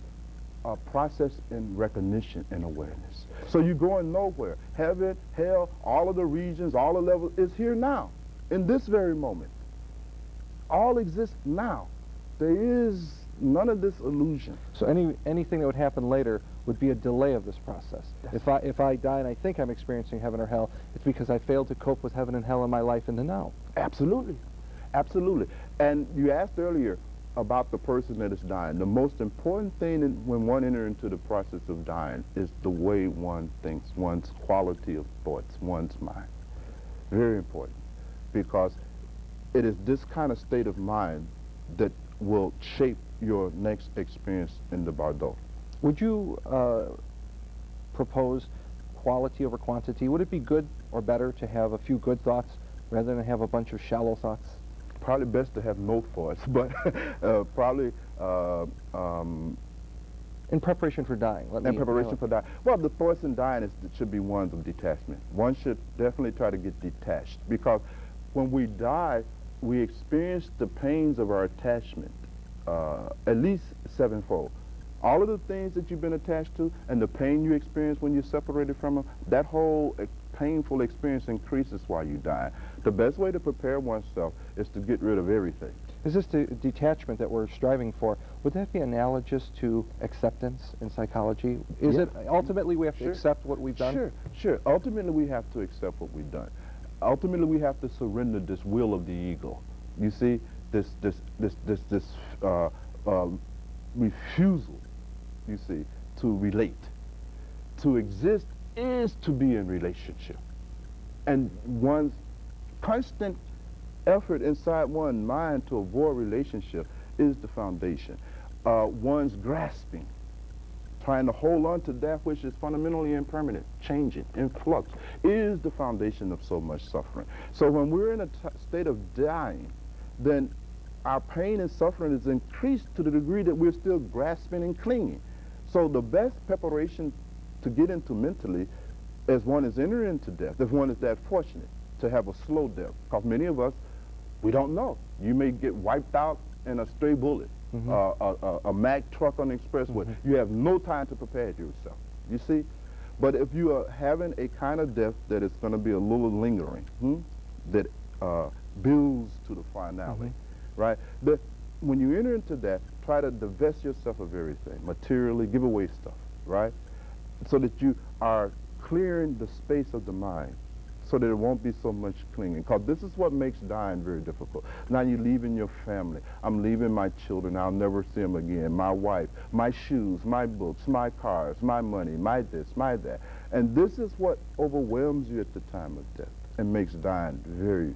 a process in recognition and awareness. So you're going nowhere. Heaven, hell, all of the regions, all the levels is here now, in this very moment. All exists now. There is none of this illusion. So anything that would happen later would be a delay of this process. If I die and I think I'm experiencing heaven or hell, it's because I failed to cope with heaven and hell in my life in the now. Absolutely. Absolutely. And you asked earlier about the person that is dying. The most important thing when one enters into the process of dying is the way one thinks, one's quality of thoughts, one's mind. Very important, because it is this kind of state of mind that will shape your next experience in the bardo. Would you propose quality over quantity? Would it be good or better to have a few good thoughts rather than have a bunch of shallow thoughts? Probably best to have no thoughts, but probably in preparation for dying. In preparation for dying. Well, the thoughts in dying should be ones of detachment. One should definitely try to get detached, because when we die, we experience the pains of our attachment at least sevenfold. All of the things that you've been attached to and the pain you experience when you're separated from them, that whole painful experience increases while you die. The best way to prepare oneself is to get rid of everything. Is this the detachment that we're striving for? Would that be analogous to acceptance in psychology? Is it ultimately we have to accept what we've done? Sure. Ultimately, we have to accept what we've done. Ultimately, we have to surrender this will of the ego. You see, this refusal, you see, to relate. To exist is to be in relationship. And one's constant effort inside one's mind to avoid relationship is the foundation. One's grasping, trying to hold on to that which is fundamentally impermanent, changing, in flux, is the foundation of so much suffering. So when we're in a state of dying, then our pain and suffering is increased to the degree that we're still grasping and clinging. So the best preparation to get into mentally, as one is entering into death, if one is that fortunate to have a slow death, because many of us, we don't know. You may get wiped out in a stray bullet, a Mack truck on the expressway. You have no time to prepare yourself, you see? But if you are having a kind of death that is going to be a little lingering, that builds to the finale, right? That when you enter into that, try to divest yourself of everything, materially, give away stuff, right? So that you are clearing the space of the mind, so that it won't be so much clinging. Because this is what makes dying very difficult. Now you're leaving your family. I'm leaving my children. I'll never see them again. My wife, my shoes, my books, my cars, my money, my this, my that. And this is what overwhelms you at the time of death and makes dying very,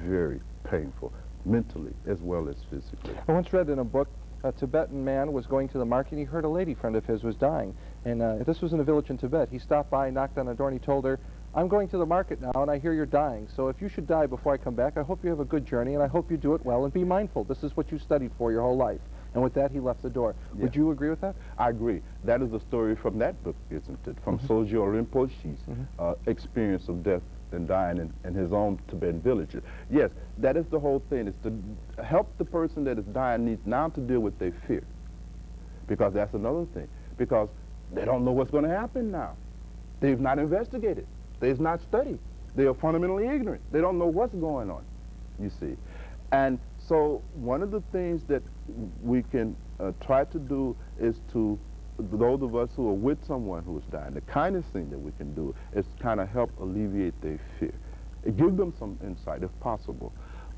very painful, mentally as well as physically. I once read in a book, a Tibetan man was going to the market and he heard a lady friend of his was dying. And this was in a village in Tibet. He stopped by, knocked on a door, and he told her, I'm going to the market now, and I hear you're dying. So if you should die before I come back, I hope you have a good journey, and I hope you do it well, and be mindful. This is what you studied for your whole life. And with that, he left the door. Yeah. Would you agree with that? I agree. That is the story from that book, isn't it? From Sojo Rinpoche's experience of death and dying in his own Tibetan village. Yes, that is the whole thing. It's to help the person that is dying needs now to deal with their fear. Because that's another thing. because they don't know what's going to happen now. They've not investigated. They've not studied. They are fundamentally ignorant. They don't know what's going on, you see. And so one of the things that we can try to do is to, those of us who are with someone who is dying, the kindest thing that we can do is kind of help alleviate their fear. Give them some insight if possible.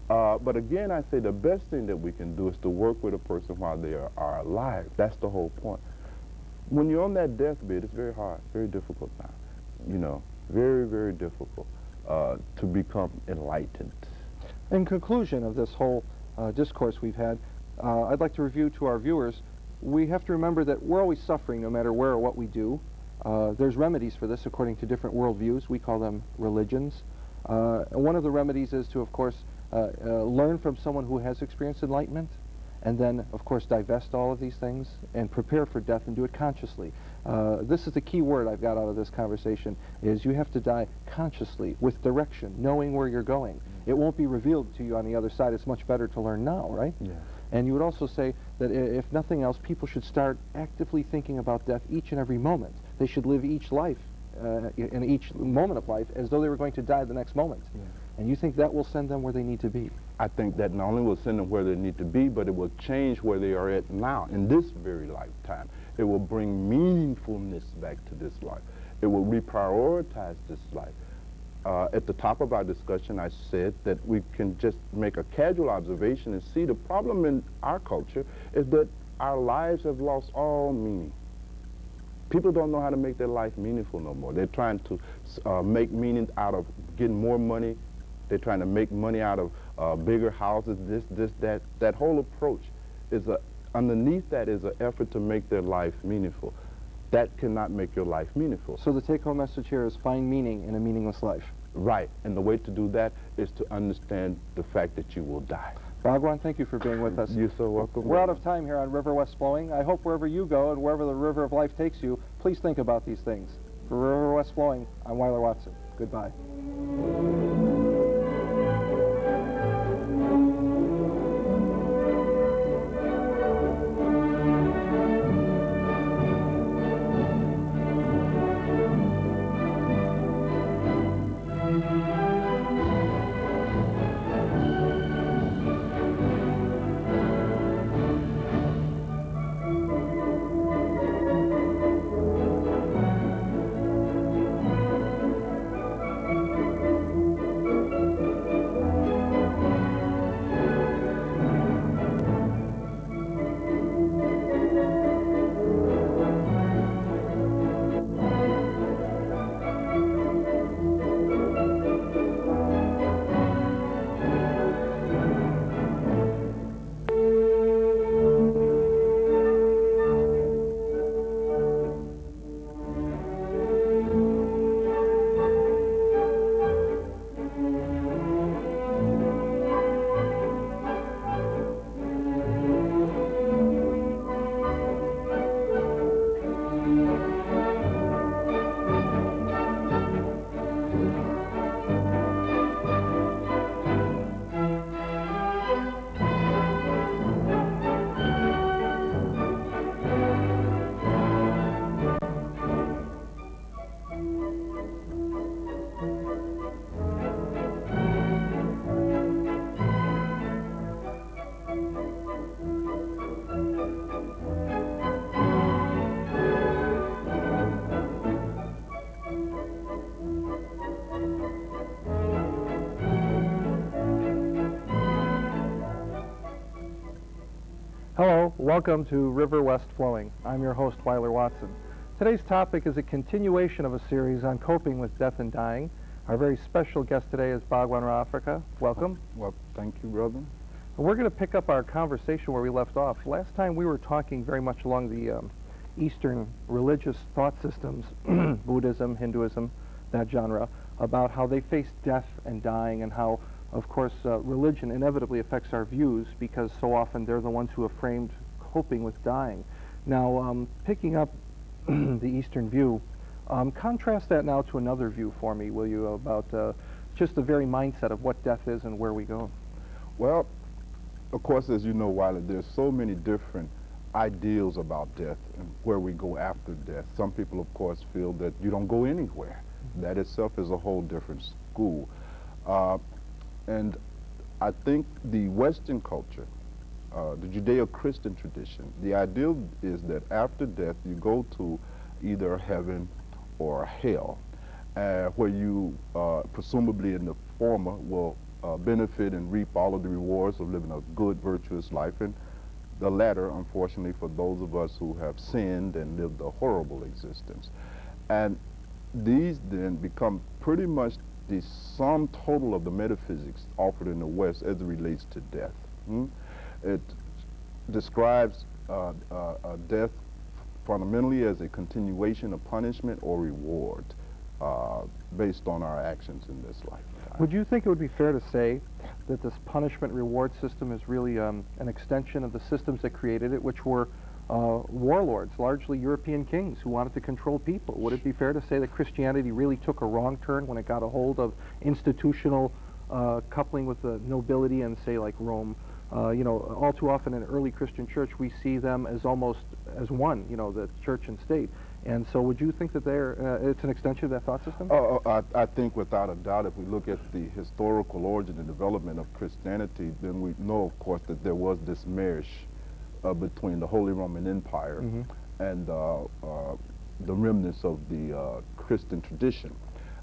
But again, I say the best thing that we can do is to work with a person while they are alive. That's the whole point. When you're on that deathbed, it's very hard, very difficult now. You know, very, very difficult to become enlightened. In conclusion of this whole discourse we've had, I'd like to review to our viewers, we have to remember that we're always suffering no matter where or what we do. There's remedies for this according to different worldviews. We call them religions. One of the remedies is to, of course, learn from someone who has experienced enlightenment, and then, of course, divest all of these things and prepare for death and do it consciously. This is the key word I've got out of this conversation, is you have to die consciously, with direction, knowing where you're going. It won't be revealed to you on the other side. It's much better to learn now, right? Yeah. And you would also say that if nothing else, people should start actively thinking about death each and every moment. They should live each life, in each moment of life, as though they were going to die the next moment. Yeah. And you think that will send them where they need to be? I think that not only will send them where they need to be, but it will change where they are at now, in this very lifetime. It will bring meaningfulness back to this life. It will reprioritize this life. At the top of our discussion, I said that we can just make a casual observation and see the problem in our culture is that our lives have lost all meaning. People don't know how to make their life meaningful no more. They're trying to make meaning out of getting more money. They're trying to make money out of bigger houses, this, that. That whole approach is underneath that is an effort to make their life meaningful. That cannot make your life meaningful. So the take-home message here is find meaning in a meaningless life. Right, and the way to do that is to understand the fact that you will die. Bhagwan, thank you for being with us. You're so welcome. We're out of time here on River West Flowing. I hope wherever you go and wherever the river of life takes you, please think about these things. For River West Flowing, I'm Weiler Watson. Goodbye. Hello, welcome to River West Flowing. I'm your host, Weiler Watson. Today's topic is a continuation of a series on coping with death and dying. Our very special guest today is Bhagan Afrika. Welcome. Well, thank you, brother. We're going to pick up our conversation where we left off. Last time we were talking very much along the Eastern religious thought systems, Buddhism, Hinduism, that genre, about how they face death and dying and how, of course, religion inevitably affects our views because so often they're the ones who have framed coping with dying. Now, picking up the Eastern view, contrast that now to another view for me, will you, about just the very mindset of what death is and where we go. Well, of course, as you know, Weiler, there's so many different ideals about death and where we go after death. Some people, of course, feel that you don't go anywhere. That itself is a whole different school. And I think the Western culture, the Judeo-Christian tradition, the ideal is that after death you go to either heaven or hell, where you, presumably in the former, will benefit and reap all of the rewards of living a good, virtuous life, and the latter, unfortunately, for those of us who have sinned and lived a horrible existence. And these then become pretty much the sum total of the metaphysics offered in the West as it relates to death. It describes death fundamentally as a continuation of punishment or reward based on our actions in this lifetime. Would you think it would be fair to say that this punishment reward system is really an extension of the systems that created it, which were warlords, largely European kings who wanted to control people? Would it be fair to say that Christianity really took a wrong turn when it got a hold of institutional coupling with the nobility and, say, like Rome? You know, all too often in early Christian church we see them as almost as one, you know, the church and state. And so would you think that it's an extension of that thought system? I think without a doubt, if we look at the historical origin and development of Christianity, then we know, of course, that there was this marriage between the Holy Roman Empire and the remnants of the Christian tradition.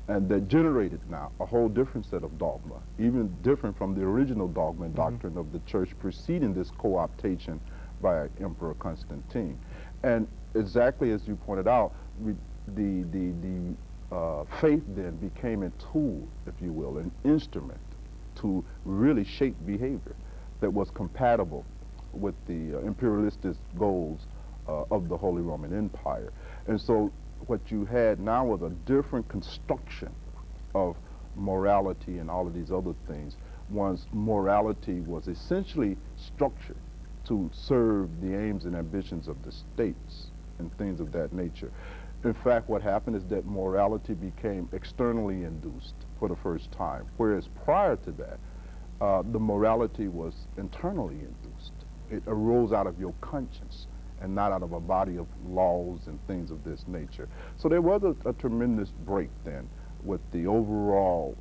And that generated now a whole different set of dogma, even different from the original dogma and doctrine of the church preceding this co-optation by Emperor Constantine. And exactly as you pointed out, the faith then became a tool, if you will, an instrument to really shape behavior that was compatible with the imperialistic goals of the Holy Roman Empire. And so what you had now was a different construction of morality and all of these other things. Once morality was essentially structured to serve the aims and ambitions of the states and things of that nature. In fact, what happened is that morality became externally induced for the first time, whereas prior to that, the morality was internally induced. It arose out of your conscience and not out of a body of laws and things of this nature. So there was a tremendous break then with the overall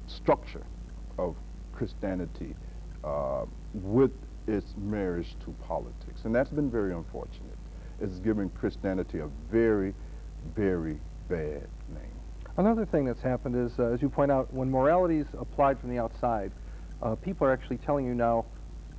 structure of Christianity with its marriage to politics. And that's been very unfortunate. It's given Christianity a very, very bad name. Another thing that's happened is, as you point out, when morality is applied from the outside, people are actually telling you now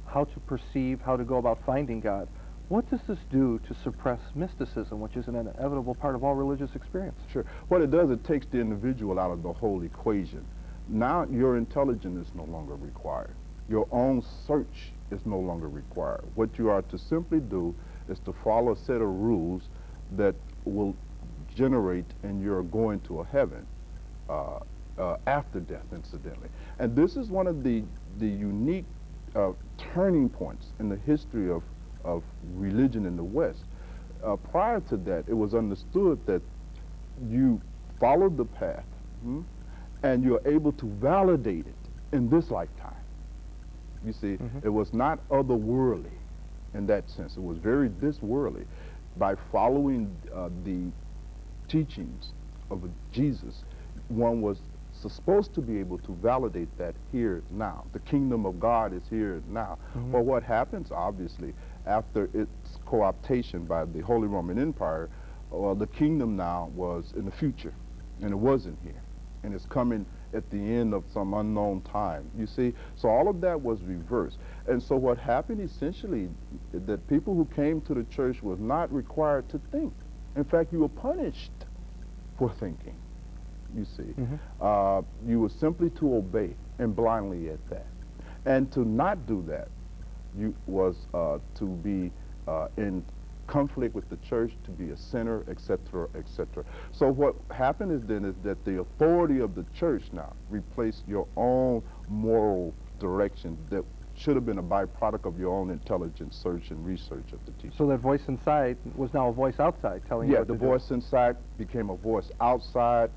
how to perceive, how to go about finding God. What does this do to suppress mysticism, which is an inevitable part of all religious experience? Sure. What it does, it takes the individual out of the whole equation. Now your intelligence is no longer required. Your own search is no longer required. What you are to simply do is to follow a set of rules that will generate and you're going to a heaven after death, incidentally. And this is one of the unique turning points in the history of religion in the West. Prior to that, it was understood that you followed the path and you're able to validate it in this lifetime. You see, it was not otherworldly in that sense. It was very this worldly. By following the teachings of Jesus, one was supposed to be able to validate that here now. The kingdom of God is here now. But what happens, obviously, after its co-optation by the Holy Roman Empire, the kingdom now was in the future, and it wasn't here. And it's coming at the end of some unknown time, you see? So all of that was reversed. And so what happened essentially, that people who came to the church was not required to think. In fact, you were punished for thinking, you see. You were simply to obey, and blindly at that. And to not do that was to be in conflict with the church, to be a sinner, etc., etc. So what happened is then is that the authority of the church now replaced your own moral direction that should have been a byproduct of your own intelligent search and research of the teaching. So that voice inside was now a voice outside telling you what to do. Yeah, the voice inside became a voice outside,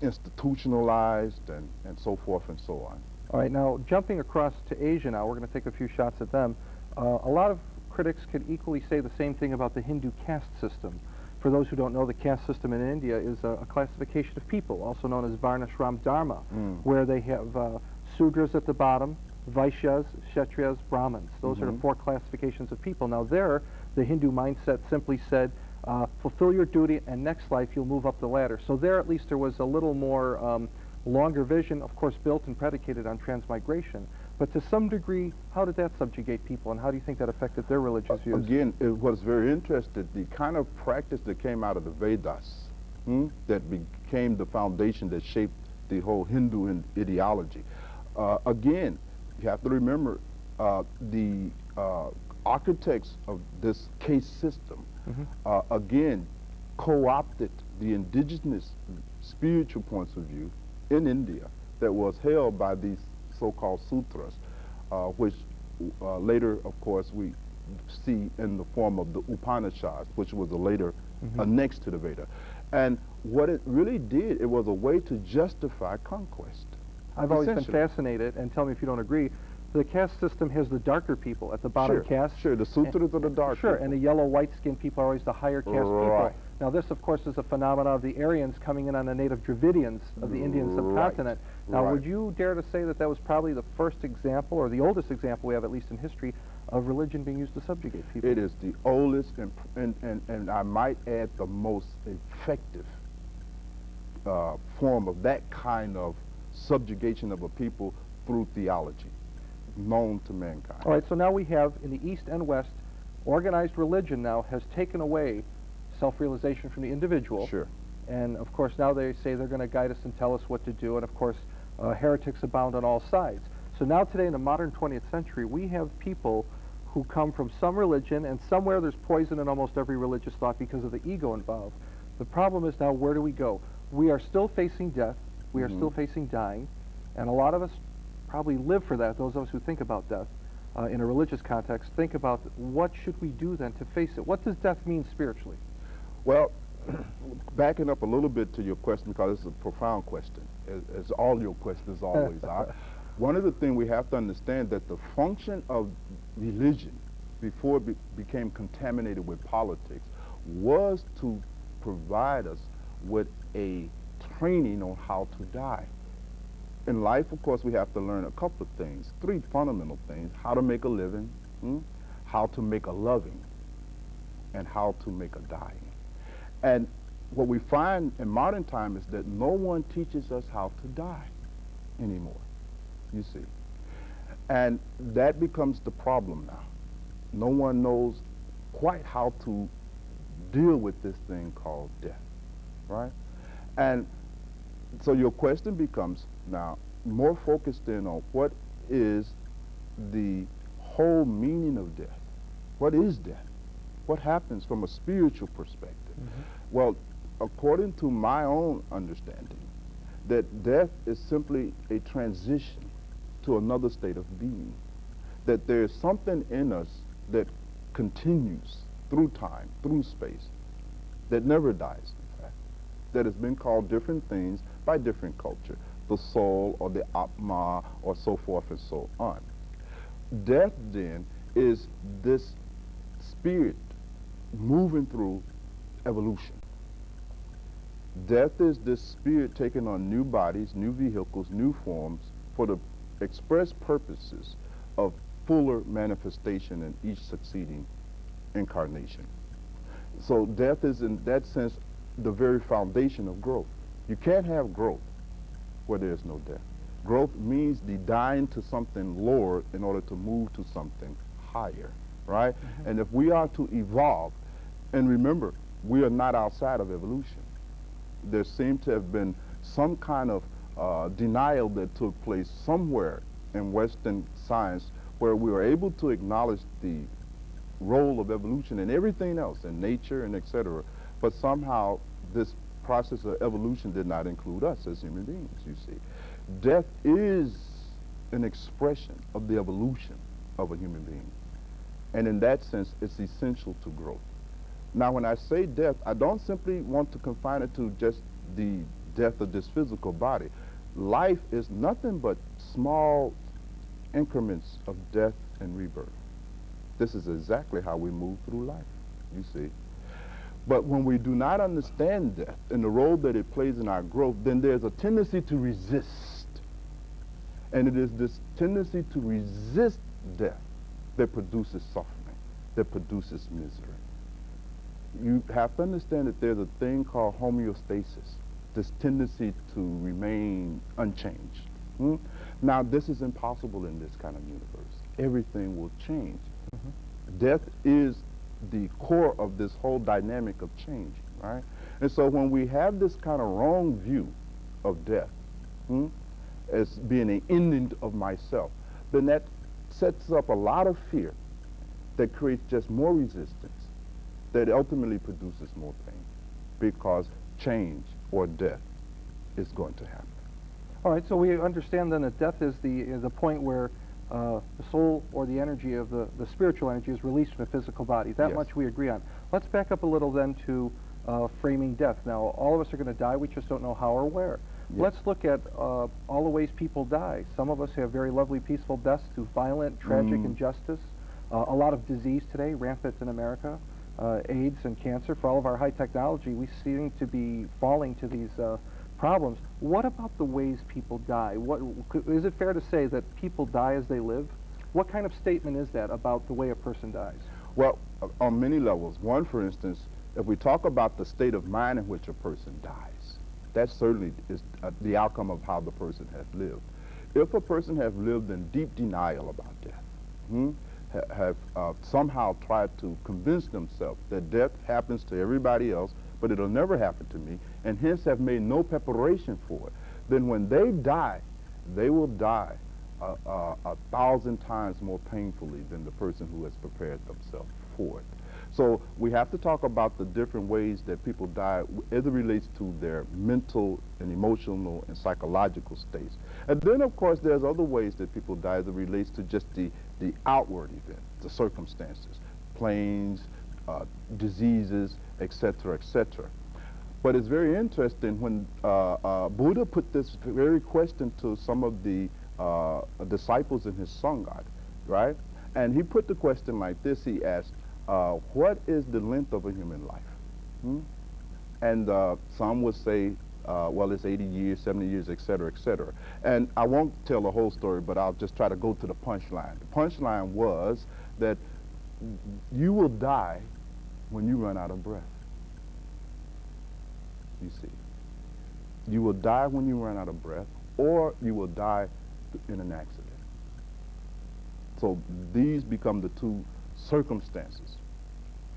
institutionalized, and so forth and so on. All right, now jumping across to Asia now, we're going to take a few shots at them. A lot of critics could equally say the same thing about the Hindu caste system. For those who don't know, the caste system in India is a classification of people, also known as Varnashram Dharma, where they have Sudras at the bottom, Vaishyas, Kshatriyas, Brahmins. Those are the four classifications of people. Now there, the Hindu mindset simply said, fulfill your duty, and next life you'll move up the ladder. So there at least there was a little more longer vision, of course built and predicated on transmigration. But to some degree, how did that subjugate people, and how do you think that affected their religious views? Again, it was very interesting, the kind of practice that came out of the Vedas, that became the foundation that shaped the whole Hindu ideology. Again, you have to remember the architects of this caste system, again, co-opted the indigenous spiritual points of view in India that was held by these so-called sutras, which later, of course, we see in the form of the Upanishads, which was a later annexed to the Veda. And what it really did, it was a way to justify conquest. I've always been fascinated, and tell me if you don't agree, the caste system has the darker people at the bottom caste. Sure, the sutras are the dark people. And the yellow, white-skinned people are always the higher caste people. Now this, of course, is a phenomenon of the Aryans coming in on the native Dravidians of the Indian subcontinent. Now, would you dare to say that that was probably the first example, or the oldest example we have, at least in history, of religion being used to subjugate people? It is the oldest and I might add the most effective form of that kind of subjugation of a people through theology known to mankind. All right, so now we have, in the East and West, organized religion now has taken away self-realization from the individual. Sure. And of course now they say they're going to guide us and tell us what to do, and of course heretics abound on all sides. So now today in the modern 20th century we have people who come from some religion, and somewhere there's poison in almost every religious thought because of the ego involved. The problem is now, where do we go? We are still facing death, we are still facing dying, and a lot of us probably live for that. Those of us who think about death in a religious context think about what should we do then to face it. What does death mean spiritually? Well, backing up a little bit to your question, because it's a profound question, as all your questions always are. One of the things we have to understand that the function of religion before it became contaminated with politics was to provide us with a training on how to die. In life, of course, we have to learn a couple of things, three fundamental things: how to make a living, how to make a loving, and how to make a dying. And what we find in modern time is that no one teaches us how to die anymore, you see. And that becomes the problem now. No one knows quite how to deal with this thing called death, right? And so your question becomes now more focused in on what is the whole meaning of death. What is death? What happens from a spiritual perspective? Well, according to my own understanding, that death is simply a transition to another state of being. That there is something in us that continues through time, through space, that never dies, in fact, that has been called different things by different culture, the soul or the Atma or so forth and so on. Death then is this spirit moving through evolution. Death is this spirit taking on new bodies, new vehicles, new forms for the express purposes of fuller manifestation in each succeeding incarnation. So death is, in that sense, the very foundation of growth. You can't have growth where there is no death. Growth means the dying to something lower in order to move to something higher, right? And if we are to evolve, and remember, we are not outside of evolution. There seemed to have been some kind of denial that took place somewhere in Western science where we were able to acknowledge the role of evolution and everything else in nature and etc. But somehow this process of evolution did not include us as human beings, you see. Death is an expression of the evolution of a human being. And in that sense, it's essential to growth. Now, when I say death, I don't simply want to confine it to just the death of this physical body. Life is nothing but small increments of death and rebirth. This is exactly how we move through life, you see. But when we do not understand death and the role that it plays in our growth, then there's a tendency to resist. And it is this tendency to resist death that produces suffering, that produces misery. You have to understand that there's a thing called homeostasis, this tendency to remain unchanged. Now, this is impossible in this kind of universe. Everything will change. Death is the core of this whole dynamic of change, right? And so when we have this kind of wrong view of death as being an ending of myself, then that sets up a lot of fear that creates just more resistance that ultimately produces more pain because change or death is going to happen. All right, so we understand then that death is the point where the soul or the energy of the spiritual energy is released from the physical body. That Yes. much we agree on. Let's back up a little then to framing death. Now, all of us are going to die. We just don't know how or where. Yes. Let's look at all the ways people die. Some of us have very lovely, peaceful deaths through violent, tragic injustice. A lot of disease today, rampant in America, AIDS and cancer. For all of our high technology, we seem to be falling to these problems. What about the ways people die? Is it fair to say that people die as they live? What kind of statement is that about the way a person dies? Well, on many levels. One, for instance, if we talk about the state of mind in which a person dies, that certainly is the outcome of how the person has lived. If a person has lived in deep denial about death, have somehow tried to convince themselves that death happens to everybody else, but it'll never happen to me, and hence have made no preparation for it, then when they die, they will die 1,000 times more painfully than the person who has prepared themselves for it. So we have to talk about the different ways that people die as it relates to their mental and emotional and psychological states. And then, of course, there's other ways that people die as it relates to just the outward event, the circumstances, planes, diseases, etc., etc. But it's very interesting when Buddha put this very question to some of the disciples in his Sangha, right? And he put the question like this. He asked, what is the length of a human life? And some would say, well, it's 80 years, 70 years, et cetera, et cetera. And I won't tell the whole story, but I'll just try to go to the punchline. The punchline was that you will die when you run out of breath. You see. You will die when you run out of breath, or you will die in an accident. So these become the two circumstances,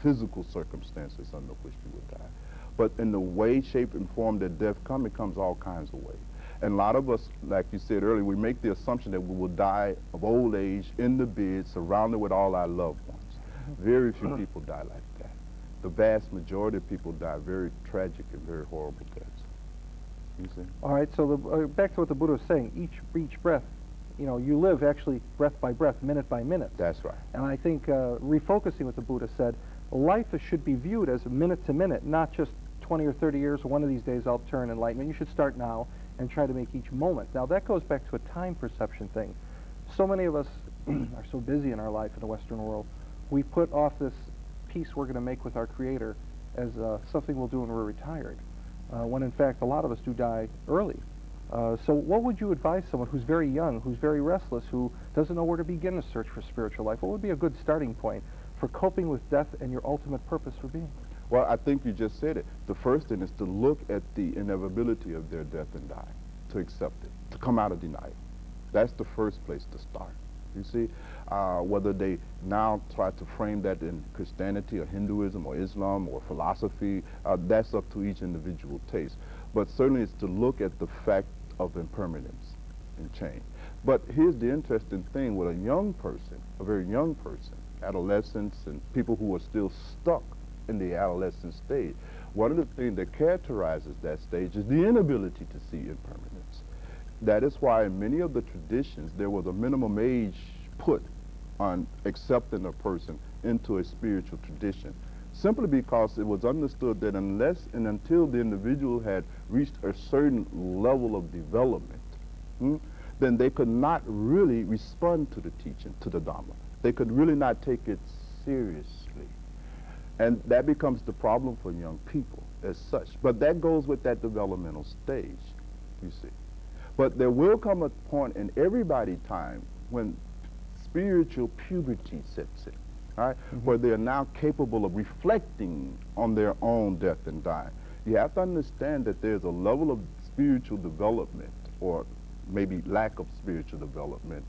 physical circumstances under which you will die. But in the way, shape, and form that death comes, it comes all kinds of ways. And a lot of us, like you said earlier, we make the assumption that we will die of old age, in the bed, surrounded with all our loved ones. Very few people die like that. The vast majority of people die very tragic and very horrible deaths. You see? All right, so back to what the Buddha was saying, each breath, you live actually breath by breath, minute by minute. That's right. And I think refocusing what the Buddha said, life should be viewed as minute to minute, not just 20 or 30 years, one of these days I'll turn enlightenment. You should start now and try to make each moment. Now that goes back to a time perception thing. So many of us are so busy in our life in the Western world, we put off this peace we're going to make with our Creator as something we'll do when we're retired, when in fact a lot of us do die early. So what would you advise someone who's very young, who's very restless, who doesn't know where to begin to search for spiritual life? What would be a good starting point for coping with death and your ultimate purpose for being? Well, I think you just said it. The first thing is to look at the inevitability of their death and dying, to accept it, to come out of denial. That's the first place to start. You see, whether they now try to frame that in Christianity or Hinduism or Islam or philosophy, that's up to each individual taste. But certainly it's to look at the fact of impermanence and change. But here's the interesting thing with a young person, a very young person, adolescents and people who are still stuck in the adolescent stage. One of the things that characterizes that stage is the inability to see impermanence. That is why in many of the traditions there was a minimum age put on accepting a person into a spiritual tradition, simply because it was understood that unless and until the individual had reached a certain level of development, then they could not really respond to the teaching, to the Dhamma. They could really not take it seriously. And that becomes the problem for young people as such. But that goes with that developmental stage, you see. But there will come a point in everybody's time when spiritual puberty sets in, right? Where they are now capable of reflecting on their own death and dying. You have to understand that there's a level of spiritual development, or maybe lack of spiritual development,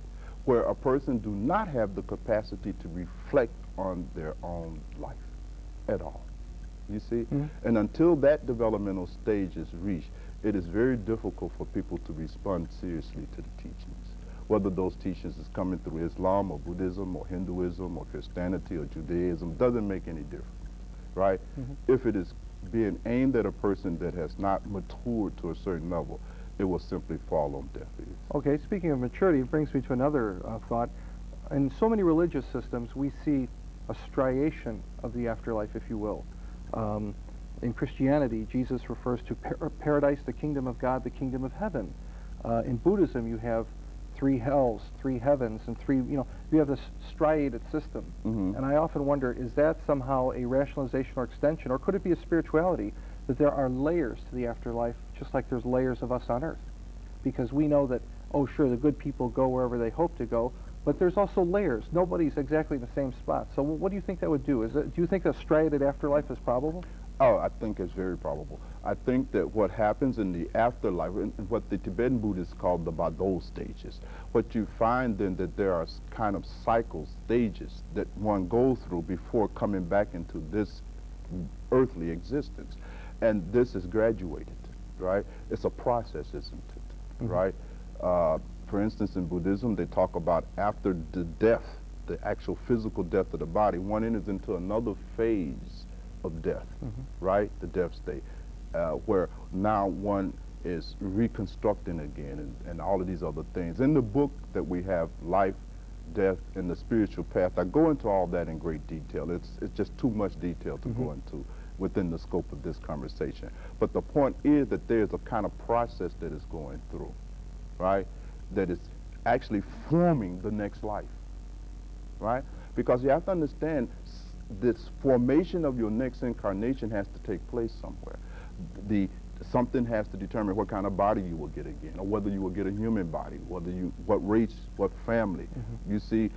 where a person do not have the capacity to reflect on their own life at all, you see? And until that developmental stage is reached, it is very difficult for people to respond seriously to the teachings. Whether those teachings is coming through Islam or Buddhism or Hinduism or Christianity or Judaism, doesn't make any difference, right? If it is being aimed at a person that has not matured to a certain level, it will simply fall on deaf ears. Okay, speaking of maturity, it brings me to another thought. In so many religious systems, we see a striation of the afterlife, if you will. In Christianity, Jesus refers to paradise, the kingdom of God, the kingdom of heaven. In Buddhism, you have 3 hells, 3 heavens, and 3, you have this striated system. And I often wonder, is that somehow a rationalization or extension, or could it be a spirituality, that there are layers to the afterlife, just like there's layers of us on earth? Because we know that, oh sure, the good people go wherever they hope to go, but there's also layers. Nobody's exactly in the same spot. So what do you think that would do? Do you think a striated afterlife is probable? Oh, I think it's very probable. I think that what happens in the afterlife, and what the Tibetan Buddhists call the Bado stages, what you find then that there are kind of cycle stages that one goes through before coming back into this earthly existence. And this is graduated, right? It's a process, isn't it, right? For instance, in Buddhism, they talk about after the death, the actual physical death of the body, one enters into another phase of death, right? The death state, where now one is reconstructing again and all of these other things. In the book that we have, Life, Death, and the Spiritual Path, I go into all that in great detail. It's just too much detail to go into within the scope of this conversation. But the point is that there's a kind of process that is going through, right? That is actually forming the next life, right? Because you have to understand, this formation of your next incarnation has to take place somewhere. Something has to determine what kind of body you will get again, or whether you will get a human body, what race, what family, you see,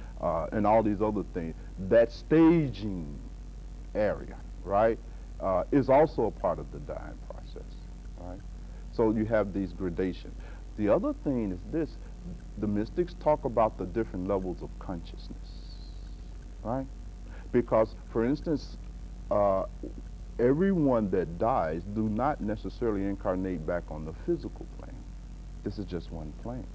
and all these other things. That staging area, right, is also a part of the dying process, right? So you have these gradations. The other thing is this: the mystics talk about the different levels of consciousness, right? Because, for instance, everyone that dies do not necessarily incarnate back on the physical plane. This is just one plane,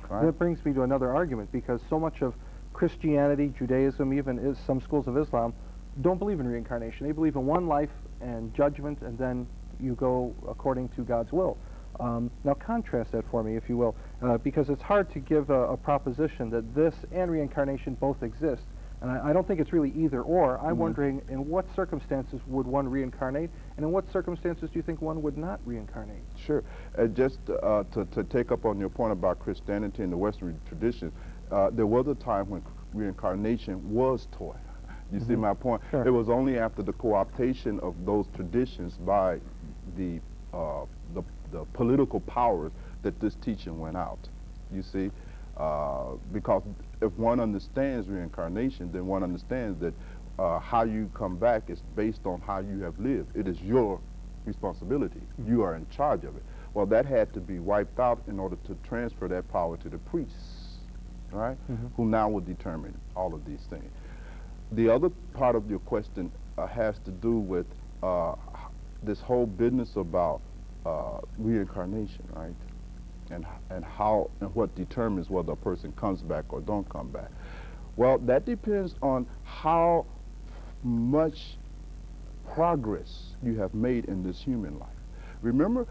right? That brings me to another argument, because so much of Christianity, Judaism, even some schools of Islam, don't believe in reincarnation. They believe in one life and judgment, and then you go according to God's will. Now contrast that for me, if you will, because it's hard to give a proposition that this and reincarnation both exist. And I don't think it's really either or. I'm wondering, in what circumstances would one reincarnate, and in what circumstances do you think one would not reincarnate? Sure. Just to take up on your point about Christianity and the Western tradition, there was a time when reincarnation was taught. You see my point? Sure. It was only after the co-optation of those traditions by the political powers that this teaching went out, you see? Because if one understands reincarnation, then one understands that how you come back is based on how you have lived. It is your responsibility. You are in charge of it. Well, that had to be wiped out in order to transfer that power to the priests, right? Who now will determine all of these things. The other part of your question has to do with this whole business about reincarnation, right? And how and what determines whether a person comes back or don't come back. Well, that depends on how much progress you have made in this human life. Remember,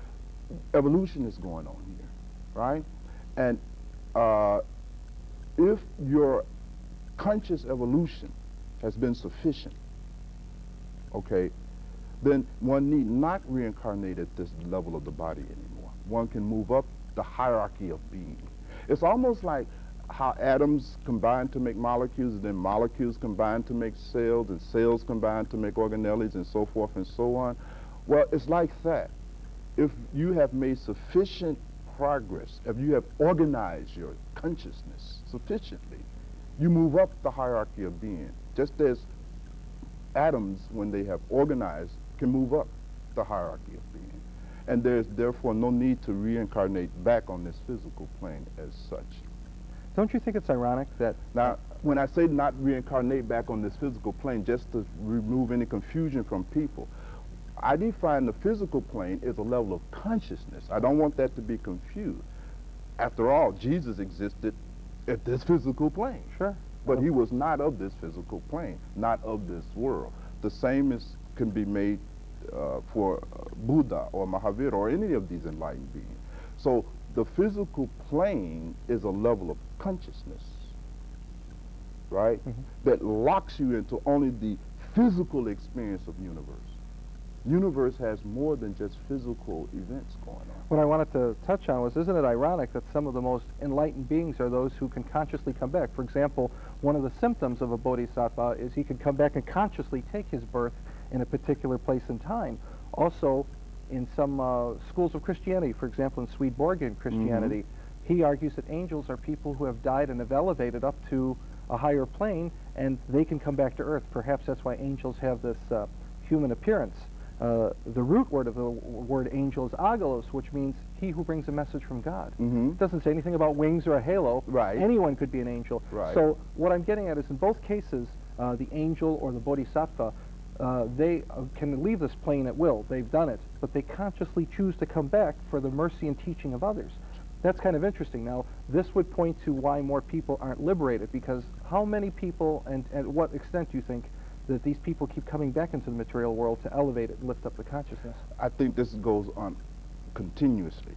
evolution is going on here, right? And if your conscious evolution has been sufficient, okay, then one need not reincarnate at this level of the body anymore. One can move up the hierarchy of being. It's almost like how atoms combine to make molecules, and then molecules combine to make cells, and cells combine to make organelles, and so forth and so on. Well, it's like that. If you have made sufficient progress, if you have organized your consciousness sufficiently, you move up the hierarchy of being, just as atoms, when they have organized, can move up the hierarchy of being. And there's therefore no need to reincarnate back on this physical plane as such. Don't you think it's ironic that... Now, when I say not reincarnate back on this physical plane, just to remove any confusion from people, I define the physical plane as a level of consciousness. I don't want that to be confused. After all, Jesus existed at this physical plane. Sure. But he was not of this physical plane, not of this world. The same can be made for Buddha or Mahavira or any of these enlightened beings. So the physical plane is a level of consciousness, right? That locks you into only the physical experience of universe. Universe has more than just physical events going on. What I wanted to touch on was, isn't it ironic that some of the most enlightened beings are those who can consciously come back? For example, one of the symptoms of a bodhisattva is he could come back and consciously take his birth in a particular place and time. Also, in some schools of Christianity, for example, in Swedenborgian Christianity, he argues that angels are people who have died and have elevated up to a higher plane, and they can come back to earth. Perhaps that's why angels have this human appearance. The root word of the word angel is agelos, which means he who brings a message from God. It doesn't say anything about wings or a halo. Right. Anyone could be an angel. Right. So what I'm getting at is, in both cases, the angel or the bodhisattva, they can leave this plane at will. They've done it. But they consciously choose to come back for the mercy and teaching of others. That's kind of interesting. Now, this would point to why more people aren't liberated, because how many people, and at what extent do you think that these people keep coming back into the material world to elevate it and lift up the consciousness? I think this goes on continuously.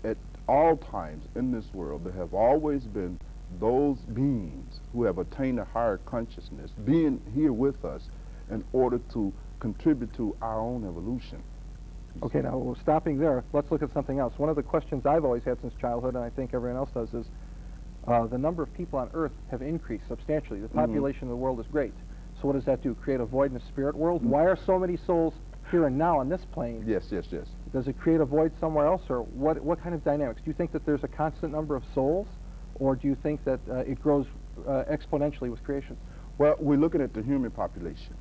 At all times in this world, there have always been those beings who have attained a higher consciousness being here with us in order to contribute to our own evolution. Okay, now we're stopping there. Let's look at something else. One of the questions I've always had since childhood, and I think everyone else does, is the number of people on Earth have increased substantially. The population of the world is great. So what does that do? Create a void in the spirit world? Why are so many souls here and now on this plane? Yes, yes, yes. Does it create a void somewhere else, or what kind of dynamics? Do you think that there's a constant number of souls, or do you think that it grows exponentially with creation? Well, we're looking at the human population,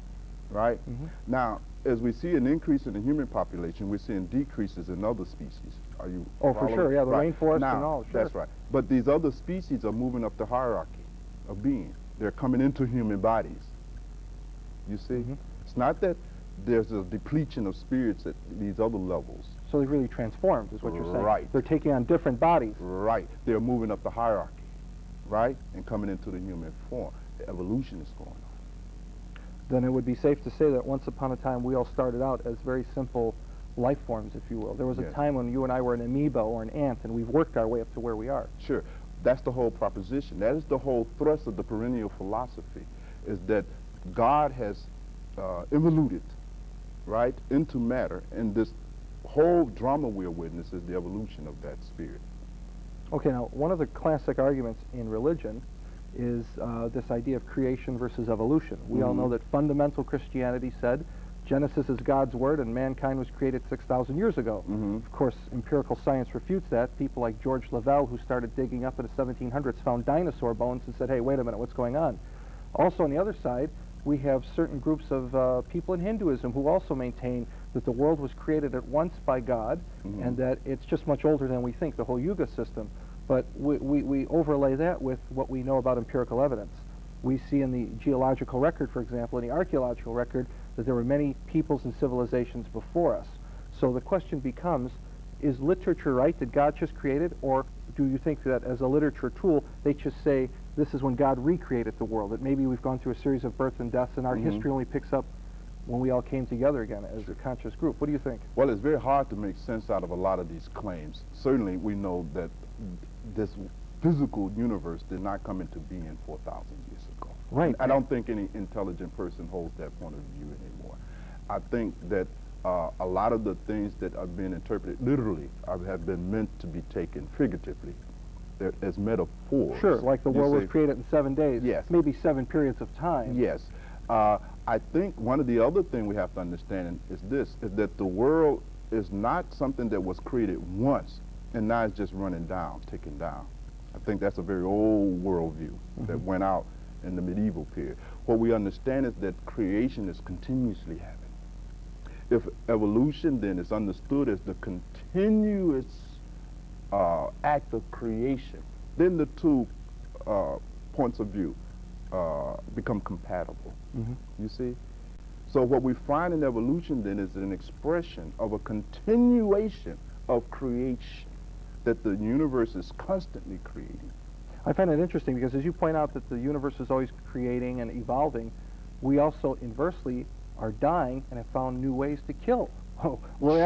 right? Now, as we see an increase in the human population, we're seeing decreases in other species. Are you Oh, for sure, yeah, the rainforest now, and all, sure. That's right. But these other species are moving up the hierarchy of being. They're coming into human bodies. You see? It's not that there's a depletion of spirits at these other levels. So they've really transformed, is what you're saying. Right. They're taking on different bodies. Right. They're moving up the hierarchy, right? And coming into the human form. The evolution is going on. Then it would be safe to say that once upon a time we all started out as very simple life forms, if you will. There was a time when you and I were an amoeba or an ant, and we've worked our way up to where we are. Sure. That's the whole proposition. That is the whole thrust of the perennial philosophy, is that God has evoluted, right, into matter, and this whole drama we're witnessing is the evolution of that spirit. Okay, now, one of the classic arguments in religion is this idea of creation versus evolution. We all know that fundamental Christianity said Genesis is God's word and mankind was created 6,000 years ago. Of course, empirical science refutes that. People like George Lavelle, who started digging up in the 1700s, found dinosaur bones and said, hey, wait a minute, what's going on? Also, on the other side, we have certain groups of people in Hinduism who also maintain that the world was created at once by God and that it's just much older than we think, the whole Yuga system. But we overlay that with what we know about empirical evidence. We see in the geological record, for example, in the archaeological record, that there were many peoples and civilizations before us. So the question becomes, is literature right that God just created, or do you think that as a literature tool, they just say, this is when God recreated the world, that maybe we've gone through a series of births and deaths and our history only picks up when we all came together again as a conscious group? What do you think? Well, it's very hard to make sense out of a lot of these claims. Certainly, we know that this physical universe did not come into being 4,000 years ago. Right. I don't think any intelligent person holds that point of view anymore. I think that a lot of the things that are being interpreted literally have been meant to be taken figuratively as metaphors. Sure, like the you world was see. created in 7 days. Yes. Maybe 7 periods of time. Yes. I think one of the other things we have to understand is this, is that the world is not something that was created once and now it's just running down, ticking down. I think that's a very old worldview that went out in the medieval period. What we understand is that creation is continuously happening. If evolution then is understood as the continuous act of creation, then the two points of view become compatible. You see? So what we find in evolution then is an expression of a continuation of creation, that the universe is constantly creating. I find it interesting because as you point out that the universe is always creating and evolving, we also inversely are dying and have found new ways to kill. Oh, we're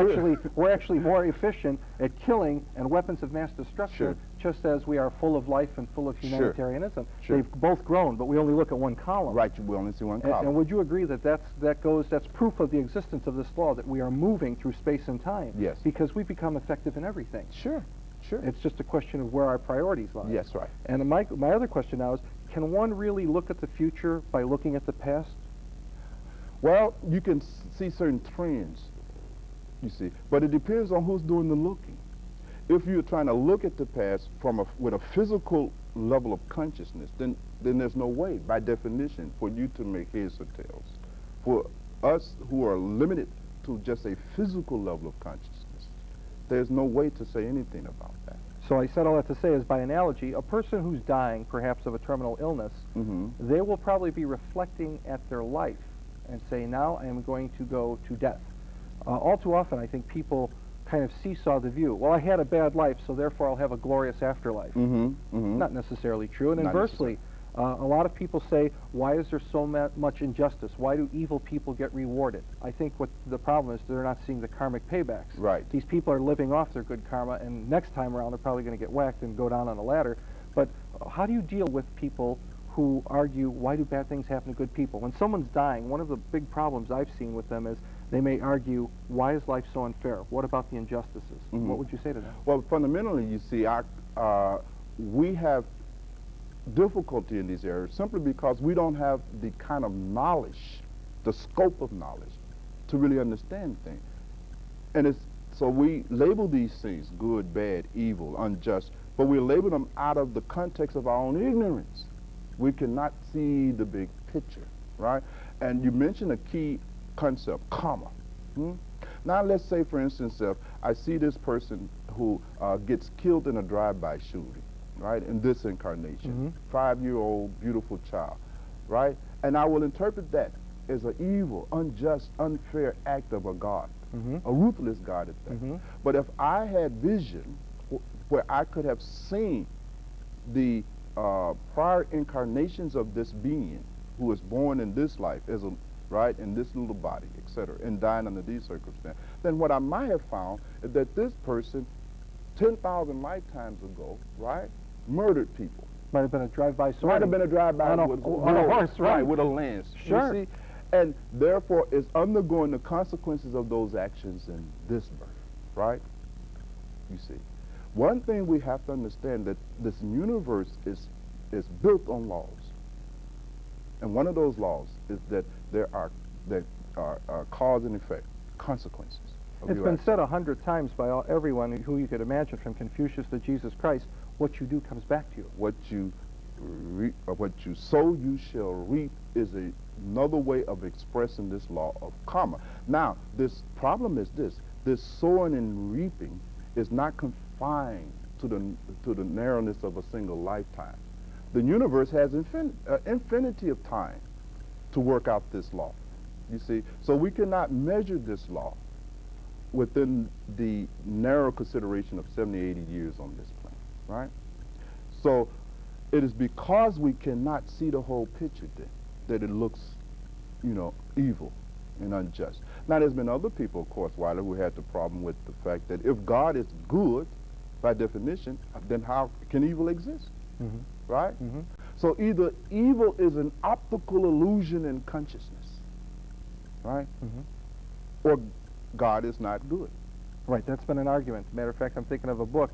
actually more efficient at killing and weapons of mass destruction, just as we are full of life and full of humanitarianism. They've both grown, but we only look at one column. Right, we only see one column. And would you agree that that's proof of the existence of this law, that we are moving through space and time? Yes. Because we become effective in everything. Sure. It's just a question of where our priorities lie. Yes, right. And my other question now is, can one really look at the future by looking at the past? Well, you can see certain trends, you see, but it depends on who's doing the looking. If you're trying to look at the past with a physical level of consciousness, then there's no way, by definition, for you to make heads or tails. For us who are limited to just a physical level of consciousness, there's no way to say anything about that. So I said all that to say is, by analogy, a person who's dying, perhaps of a terminal illness, they will probably be reflecting at their life and say, now I am going to go to death. All too often, I think people kind of seesaw the view. Well, I had a bad life, so therefore I'll have a glorious afterlife. Not necessarily true. And inversely, a lot of people say, why is there so much injustice? Why do evil people get rewarded? I think what the problem is, they're not seeing the karmic paybacks. Right. These people are living off their good karma, and next time around they're probably going to get whacked and go down on a ladder. But how do you deal with people who argue, why do bad things happen to good people? When someone's dying, one of the big problems I've seen with them is they may argue, why is life so unfair? What about the injustices? What would you say to them? Well, fundamentally, you see, we have difficulty in these areas simply because we don't have the kind of knowledge, the scope of knowledge, to really understand things. And so we label these things, good, bad, evil, unjust, but we label them out of the context of our own ignorance. We cannot see the big picture, right? And you mentioned a key concept, karma. Now let's say, for instance, if I see this person who gets killed in a drive-by shooting, right, in this incarnation, 5-year-old beautiful child, right? And I will interpret that as an evil, unjust, unfair act of a God, a ruthless God at that. But if I had vision where I could have seen the prior incarnations of this being who was born in this life as a in this little body, etc., and dying under these circumstances, then what I might have found is that this person 10,000 lifetimes ago, right, murdered people. Might have been a drive-by sorting. Might have been a drive-by on a horse, right, with a lance. Sure. You see? And therefore is undergoing the consequences of those actions in this birth, right? You see. One thing we have to understand, that this universe is built on laws. And one of those laws is that there are cause and effect, consequences. It's been said 100 times by everyone who you could imagine, from Confucius to Jesus Christ, what you do comes back to you. What you sow, you shall reap is another way of expressing this law of karma. Now, this problem is this sowing and reaping is not confined to the narrowness of a single lifetime. The universe has infinity of time to work out this law, you see. So we cannot measure this law within the narrow consideration of 70, 80 years on this plane, right? So it is because we cannot see the whole picture then that it looks, evil and unjust. Now, there's been other people, of course, Weiler, who had the problem with the fact that if God is good, by definition, then how can evil exist? Right? So either evil is an optical illusion in consciousness, right? Or God is not good. Right, that's been an argument. Matter of fact, I'm thinking of a book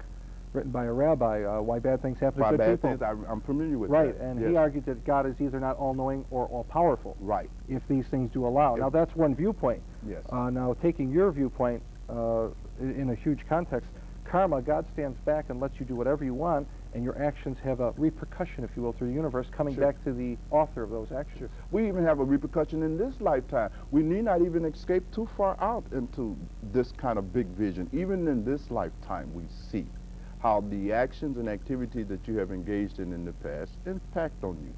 written by a rabbi, Why Bad Things Happen to By Good bad People. things, I'm familiar with Right, that. and yes. he argued that God is either not all-knowing or all-powerful. Right. If these things do allow. Now that's one viewpoint. Yes. Now taking your viewpoint in a huge context, karma, God stands back and lets you do whatever you want, and your actions have a repercussion, if you will, through the universe, coming Sure. back to the author of those actions. Sure. We even have a repercussion in this lifetime. We need not even escape too far out into this kind of big vision. Even in this lifetime, we see how the actions and activities that you have engaged in the past impact on you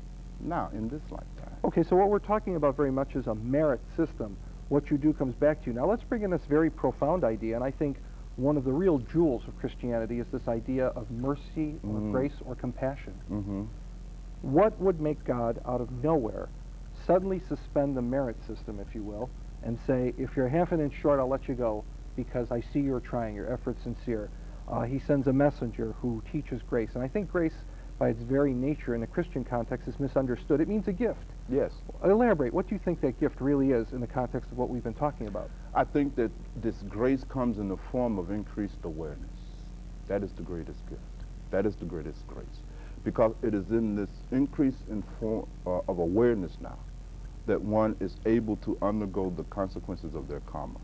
now in this lifetime. Okay, so what we're talking about very much is a merit system. What you do comes back to you. Now let's bring in this very profound idea, and I think one of the real jewels of Christianity is this idea of mercy or grace or compassion. Mm-hmm. What would make God, out of nowhere, suddenly suspend the merit system, if you will, and say, if you're half an inch short, I'll let you go because I see you're trying, your effort's sincere. He sends a messenger who teaches grace. And I think grace, by its very nature in the Christian context, is misunderstood. It means a gift. Yes. Elaborate. What do you think that gift really is in the context of what we've been talking about? I think that this grace comes in the form of increased awareness. That is the greatest gift. That is the greatest grace. Because it is in this increase in form of awareness now that one is able to undergo the consequences of their karma.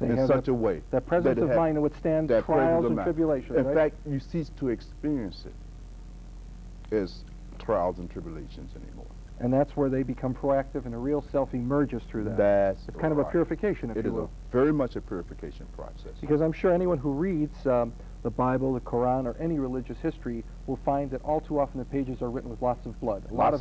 They In have such a way. that presence of mind to withstand that presence trials of and mind. tribulations, In right? fact, you cease to experience it as trials and tribulations anymore. And that's where they become proactive and a real self emerges through that. That's It's kind of a right. purification, if It you is will. very much a purification process. Because I'm sure anyone who reads the Bible, the Quran, or any religious history will find that all too often the pages are written with lots of blood. A lot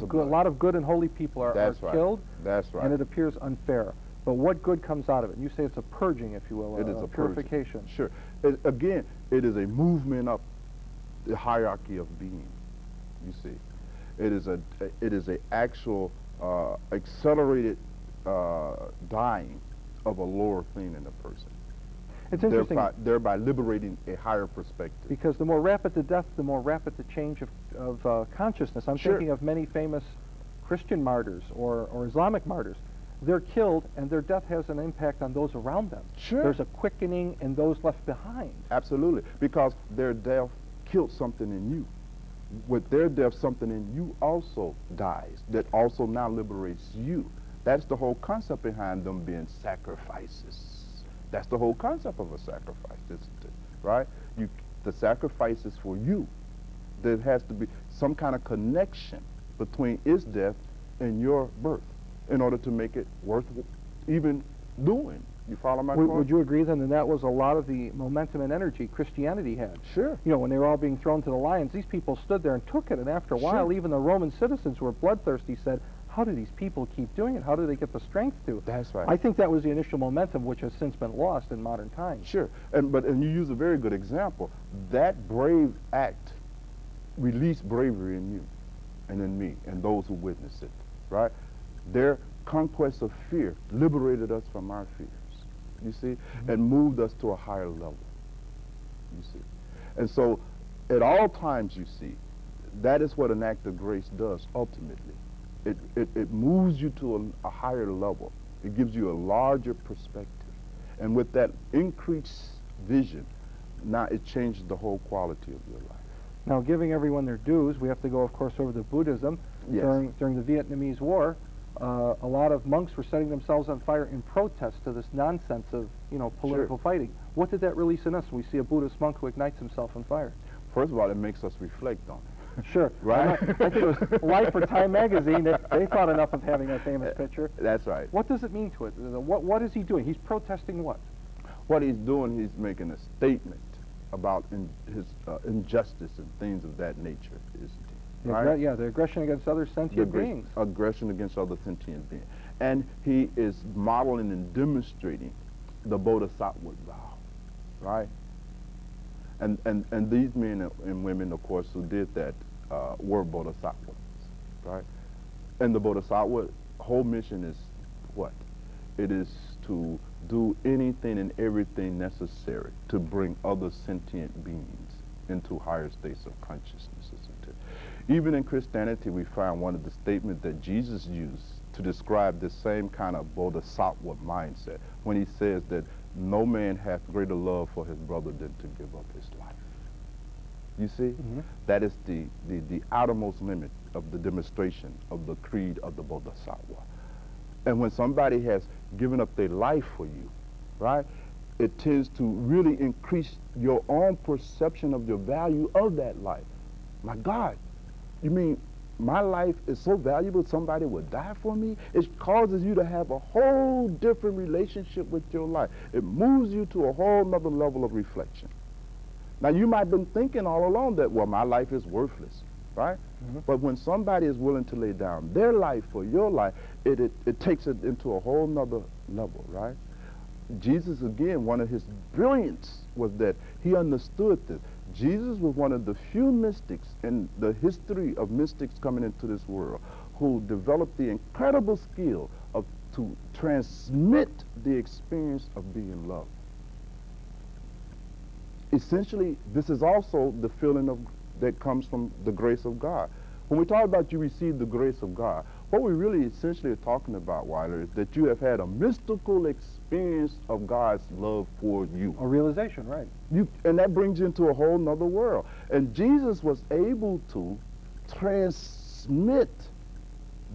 of good and holy people are That's right. killed, That's right. and it appears unfair. But what good comes out of it? You say it's a purging, if you will, It is a purification. purging. Sure. Again, it is a movement up the hierarchy of being. You see, it is a actual accelerated dying of a lower thing in a person. It's interesting Thereby liberating a higher perspective. because the more rapid the death, the more rapid the change of consciousness. I'm Sure. thinking of many famous Christian martyrs or Islamic martyrs. They're killed, and their death has an impact on those around them. Sure. There's a quickening in those left behind. Absolutely, because their death killed something in you. With their death, something in you also dies, that also now liberates you. That's the whole concept behind them being sacrifices. That's the whole concept of a sacrifice, isn't it? Right? The sacrifice is for you. There has to be some kind of connection between its death and your birth in order to make it worth even doing. You follow my point? Would you agree then that was a lot of the momentum and energy Christianity had? Sure. You know, when they were all being thrown to the lions, these people stood there and took it, and after a while, Sure. even the Roman citizens who were bloodthirsty said, how do these people keep doing it? How do they get the strength to? That's right. I think that was the initial momentum, which has since been lost in modern times. Sure, and you use a very good example. That brave act released bravery in you and in me and those who witnessed it, right? Their conquest of fear liberated us from our fears, you see, and moved us to a higher level, you see. And so at all times, you see, that is what an act of grace does ultimately. It moves you to a higher level. It gives you a larger perspective. And with that increased vision, now it changes the whole quality of your life. Now, giving everyone their dues, we have to go, of course, over to Buddhism. Yes. During the Vietnamese War, a lot of monks were setting themselves on fire in protest to this nonsense of, political fighting. What did that release in us when we see a Buddhist monk who ignites himself on fire? First of all, it makes us reflect on it. Sure. Right? I think it was Life or Time magazine. They thought enough of having that famous picture. That's right. What does it mean to it? What is he doing? He's protesting what? What he's doing, he's making a statement about his injustice and things of that nature, isn't he? Right? The aggression against other sentient beings. Aggression against other sentient beings. And he is modeling and demonstrating the Bodhisattva vow, right? And these men and women, of course, who did that were Bodhisattvas, right? And the Bodhisattva whole mission is what? It is to do anything and everything necessary to bring other sentient beings into higher states of consciousness, isn't it? Even in Christianity, we find one of the statements that Jesus used to describe this same kind of Bodhisattva mindset when he says that no man hath greater love for his brother than to give up his life. You see? That is the outermost limit of the demonstration of the creed of the Bodhisattva. And when somebody has given up their life for you, right, it tends to really increase your own perception of your value of that life. My God, you mean my life is so valuable somebody would die for me? It causes you to have a whole different relationship with your life. It moves you to a whole nother level of reflection. Now, you might have been thinking all along that, well, my life is worthless, right? But when somebody is willing to lay down their life for your life, it takes it into a whole nother level, right? Jesus, again, one of his brilliance was that he understood this. Jesus was one of the few mystics in the history of mystics coming into this world who developed the incredible skill to transmit the experience of being loved. Essentially, this is also the feeling that comes from the grace of God. When we talk about you receive the grace of God, what we really essentially are talking about, Weiler, is that you have had a mystical experience of God's love for you. A realization, right. And that brings you into a whole nother world. And Jesus was able to transmit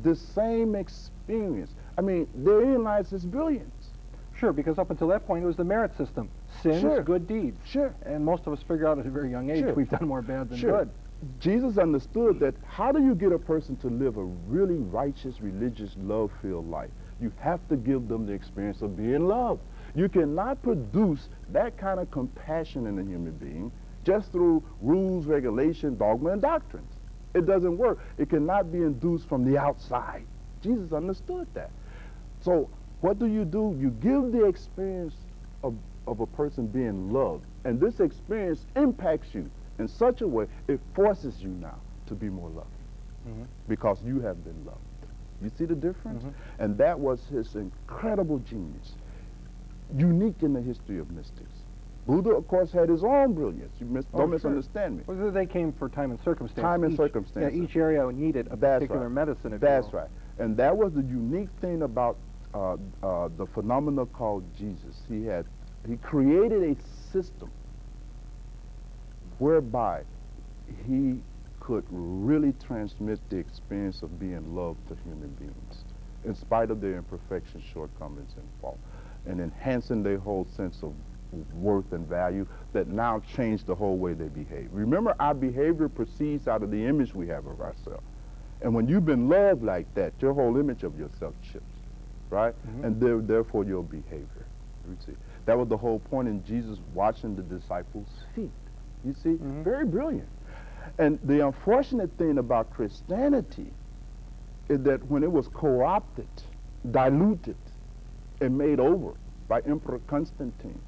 the same experience. I mean, therein lies his brilliance. Sure, because up until that point, it was the merit system. Sins, good deeds. Sure. And most of us figure out at a very young age we've done more bad than good. Jesus understood that how do you get a person to live a really righteous, religious, love-filled life? You have to give them the experience of being loved. You cannot produce that kind of compassion in a human being just through rules, regulation, dogma, and doctrines. It doesn't work. It cannot be induced from the outside. Jesus understood that. So what do? You give the experience of a person being loved. And this experience impacts you in such a way, it forces you now to be more loving because you have been loved. You see the difference? And that was his incredible genius, unique in the history of mystics. Buddha, of course, had his own brilliance. Don't misunderstand me. Well, they came for time and circumstance. Time and circumstance. Yeah, each area needed a particular medicine. That's right. And that was the unique thing about the phenomena called Jesus. He created a system whereby he could really transmit the experience of being loved to human beings, in spite of their imperfections, shortcomings, and fault, and enhancing their whole sense of worth and value that now changed the whole way they behave. Remember, our behavior proceeds out of the image we have of ourselves. And when you've been loved like that, your whole image of yourself shifts, right? And therefore your behavior. You see, that was the whole point in Jesus watching the disciples' feet. You see, very brilliant. And the unfortunate thing about Christianity is that when it was co-opted, diluted, and made over by Emperor Constantine,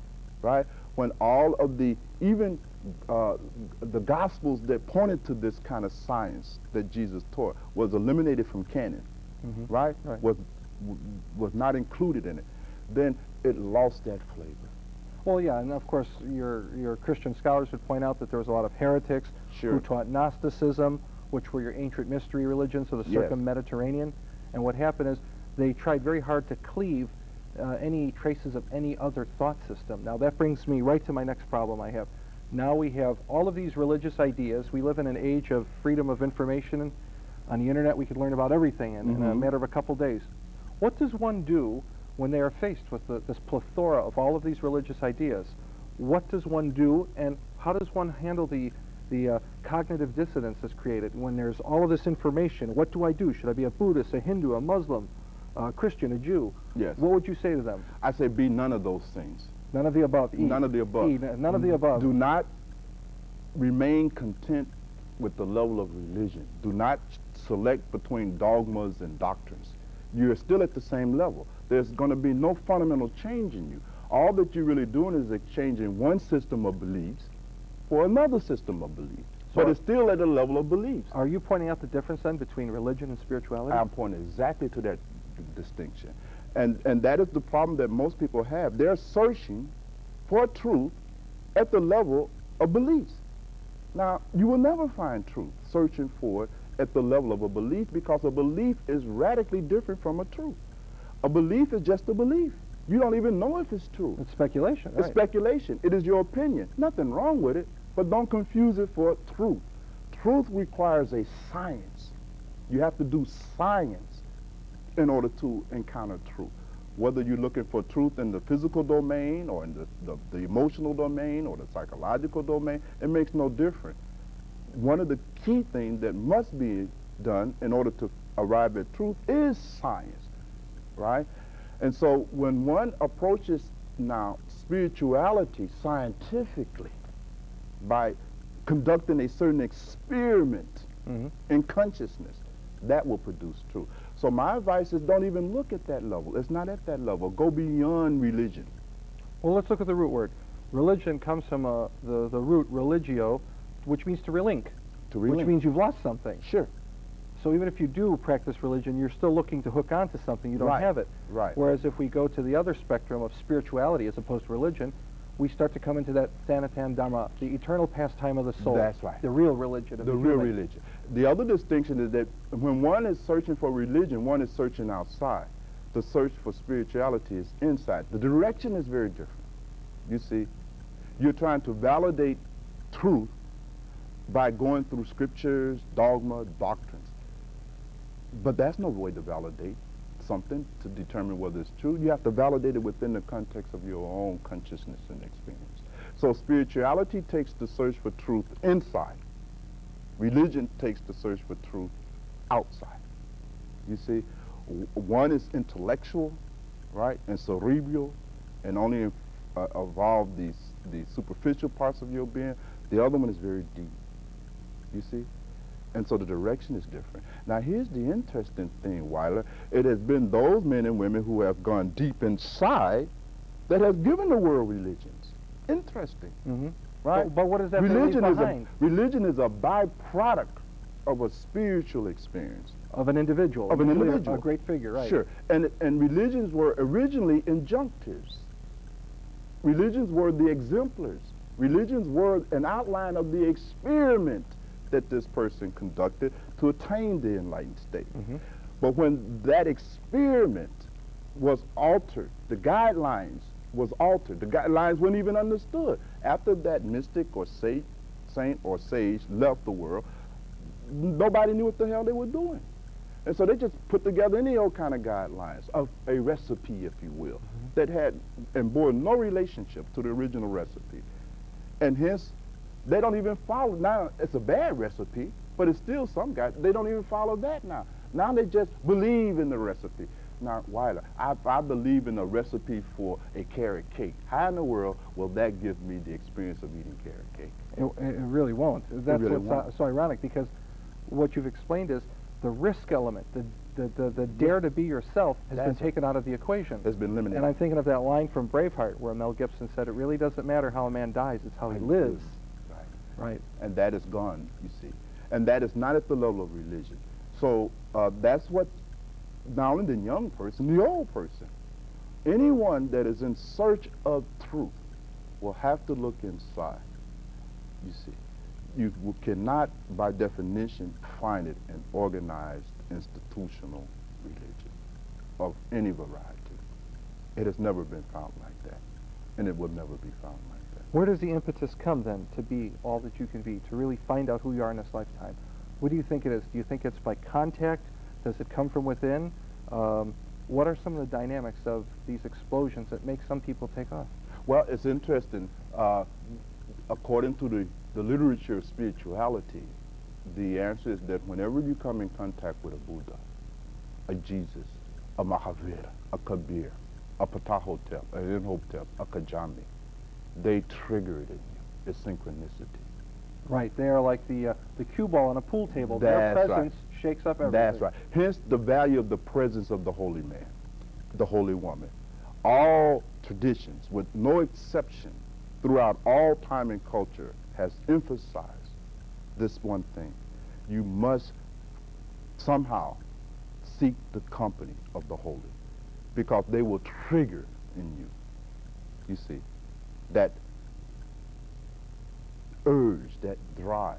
right? When all of even the Gospels that pointed to this kind of science that Jesus taught was eliminated from canon, right? Was not included in it, then it lost that flavor. Well, yeah, and of course your Christian scholars would point out that there was a lot of heretics who taught Gnosticism, which were your ancient mystery religions of the circum-Mediterranean. And what happened is they tried very hard to cleave any traces of any other thought system. Now that brings me right to my next problem I have. Now we have all of these religious ideas. We live in an age of freedom of information. On the internet we could learn about everything in a matter of a couple days. What does one do when they are faced with this plethora of all of these religious ideas? What does one do, and how does one handle the cognitive dissonance that's created when there's all of this information? What do I do? Should I be a Buddhist, a Hindu, a Muslim, a Christian, a Jew? Yes. What would you say to them? I say be none of those things. None of the above. None of the above. None of the above. Do not remain content with the level of religion. Do not select between dogmas and doctrines. You're still at the same level. There's going to be no fundamental change in you. All that you're really doing is exchanging one system of beliefs for another system of beliefs. But it's still at a level of beliefs. Are you pointing out the difference then between religion and spirituality? I'm pointing exactly to that distinction. And that is the problem that most people have. They're searching for truth at the level of beliefs. Now, you will never find truth searching for it at the level of a belief, because a belief is radically different from a truth. A belief is just a belief. You don't even know if it's true. It's speculation, right? It's speculation. It is your opinion. Nothing wrong with it. but don't confuse it for truth. Truth requires a science. You have to do science in order to encounter truth. Whether you're looking for truth in the physical domain or in the emotional domain or the psychological domain, it makes no difference. One of the key things that must be done in order to arrive at truth is science, right? And so when one approaches now spirituality scientifically by conducting a certain experiment in consciousness, that will produce truth. So my advice is don't even look at that level. It's not at that level. Go beyond religion. Well, let's look at the root word. Religion comes from the root religio, which means to relink, which means you've lost something. Sure. So even if you do practice religion, you're still looking to hook onto something. You don't have it. Right. Whereas if we go to the other spectrum of spirituality as opposed to religion, we start to come into that Sanatan Dhamma, the eternal pastime of the soul. That's right. The real religion of The real religion. The other distinction is that when one is searching for religion, one is searching outside. The search for spirituality is inside. The direction is very different. You see, you're trying to validate truth by going through scriptures, dogma, doctrines. But that's no way to validate something, to determine whether it's true. You have to validate it within the context of your own consciousness and experience. So spirituality takes the search for truth inside. Religion takes the search for truth outside. You see, one is intellectual, right, and cerebral, and only evolve the superficial parts of your being. The other one is very deep. You see? And so the direction is different. Now here's the interesting thing, Weiler. It has been those men and women who have gone deep inside that have given the world religions. Interesting. Right. But what does that religion leave behind? Religion is a byproduct of a spiritual experience. Of an individual. Of an individual. A great figure, right. Sure. And religions were originally injunctives. Religions were the exemplars. Religions were an outline of the experiment that this person conducted to attain the enlightened state. But when that experiment was altered, the guidelines was altered. The guidelines weren't even understood. After that mystic or saint or sage left the world, nobody knew what the hell they were doing. And so they just put together any old kind of guidelines, of a recipe, if you will, that had and bore no relationship to the original recipe. And hence, they don't even follow. Now, it's a bad recipe, but it's still some guys. They don't even follow that now. Now they just believe in the recipe. Now, Weiler, I believe in a recipe for a carrot cake. How in the world will that give me the experience of eating carrot cake? It really won't. That's really what's won't. so ironic, because what you've explained is the risk element, the dare to be yourself has been taken out of the equation. It's been eliminated. And I'm thinking of that line from Braveheart where Mel Gibson said, it really doesn't matter how a man dies, it's how he lives. Right. And that is gone, you see. And that is not at the level of religion. So that's what, not only the young person, the old person, anyone that is in search of truth will have to look inside, you see. You cannot, by definition, find it in organized institutional religion of any variety. It has never been found like that, and it will never be found like that. Where does the impetus come, then, to be all that you can be, to really find out who you are in this lifetime? What do you think it is? Do you think it's by contact? Does it come from within? What are some of the dynamics of these explosions that make some people take off? Well, it's interesting. According to the literature of spirituality, the answer is that whenever you come in contact with a Buddha, a Jesus, a Mahavira, a Kabir, a Patahotep, an Imhotep, a Kajami, they trigger it in you. It's synchronicity. Right, they are like the cue ball on a pool table. That's Their presence shakes up everything. That's right. Hence the value of the presence of the holy man, the holy woman. All traditions, with no exception, throughout all time and culture, has emphasized this one thing. You must somehow seek the company of the holy, because they will trigger in you, you see, that urge, that drive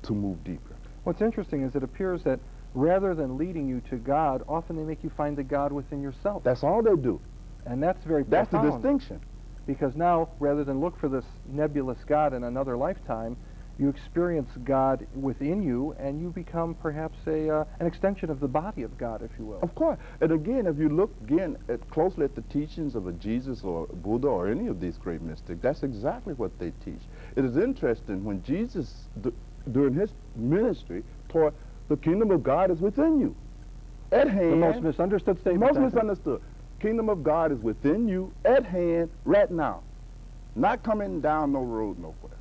to move deeper. What's interesting is it appears that rather than leading you to God, often they make you find the God within yourself. That's all they do. And that's very That's profound. the distinction. because now, rather than look for this nebulous God in another lifetime, you experience God within you, and you become perhaps an extension of the body of God, if you will. Of course. And again, if you look again closely at the teachings of a Jesus or Buddha or any of these great mystics, that's exactly what they teach. It is interesting when Jesus, during his ministry, taught the kingdom of God is within you, at hand. The most misunderstood statement. Most misunderstood. Kingdom of God is within you, at hand, right now. Not coming down no road nowhere.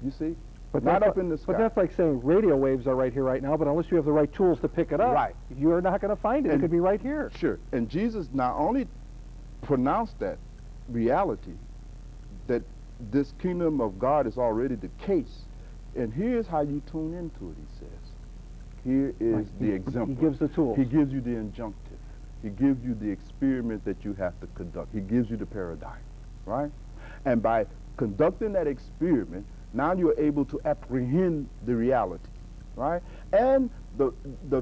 You see? But not up in the sky. But that's like saying radio waves are right here right now, but unless you have the right tools to pick it up, right, you're not going to find it. It could be right here. Sure. And Jesus not only pronounced that reality, that this kingdom of God is already the case, and here's how you tune into it, he says. Here is the example. He gives the tools. He gives you the injunctive. He gives you the experiment that you have to conduct. He gives you the paradigm, right? And by conducting that experiment, now you're able to apprehend the reality, right? And the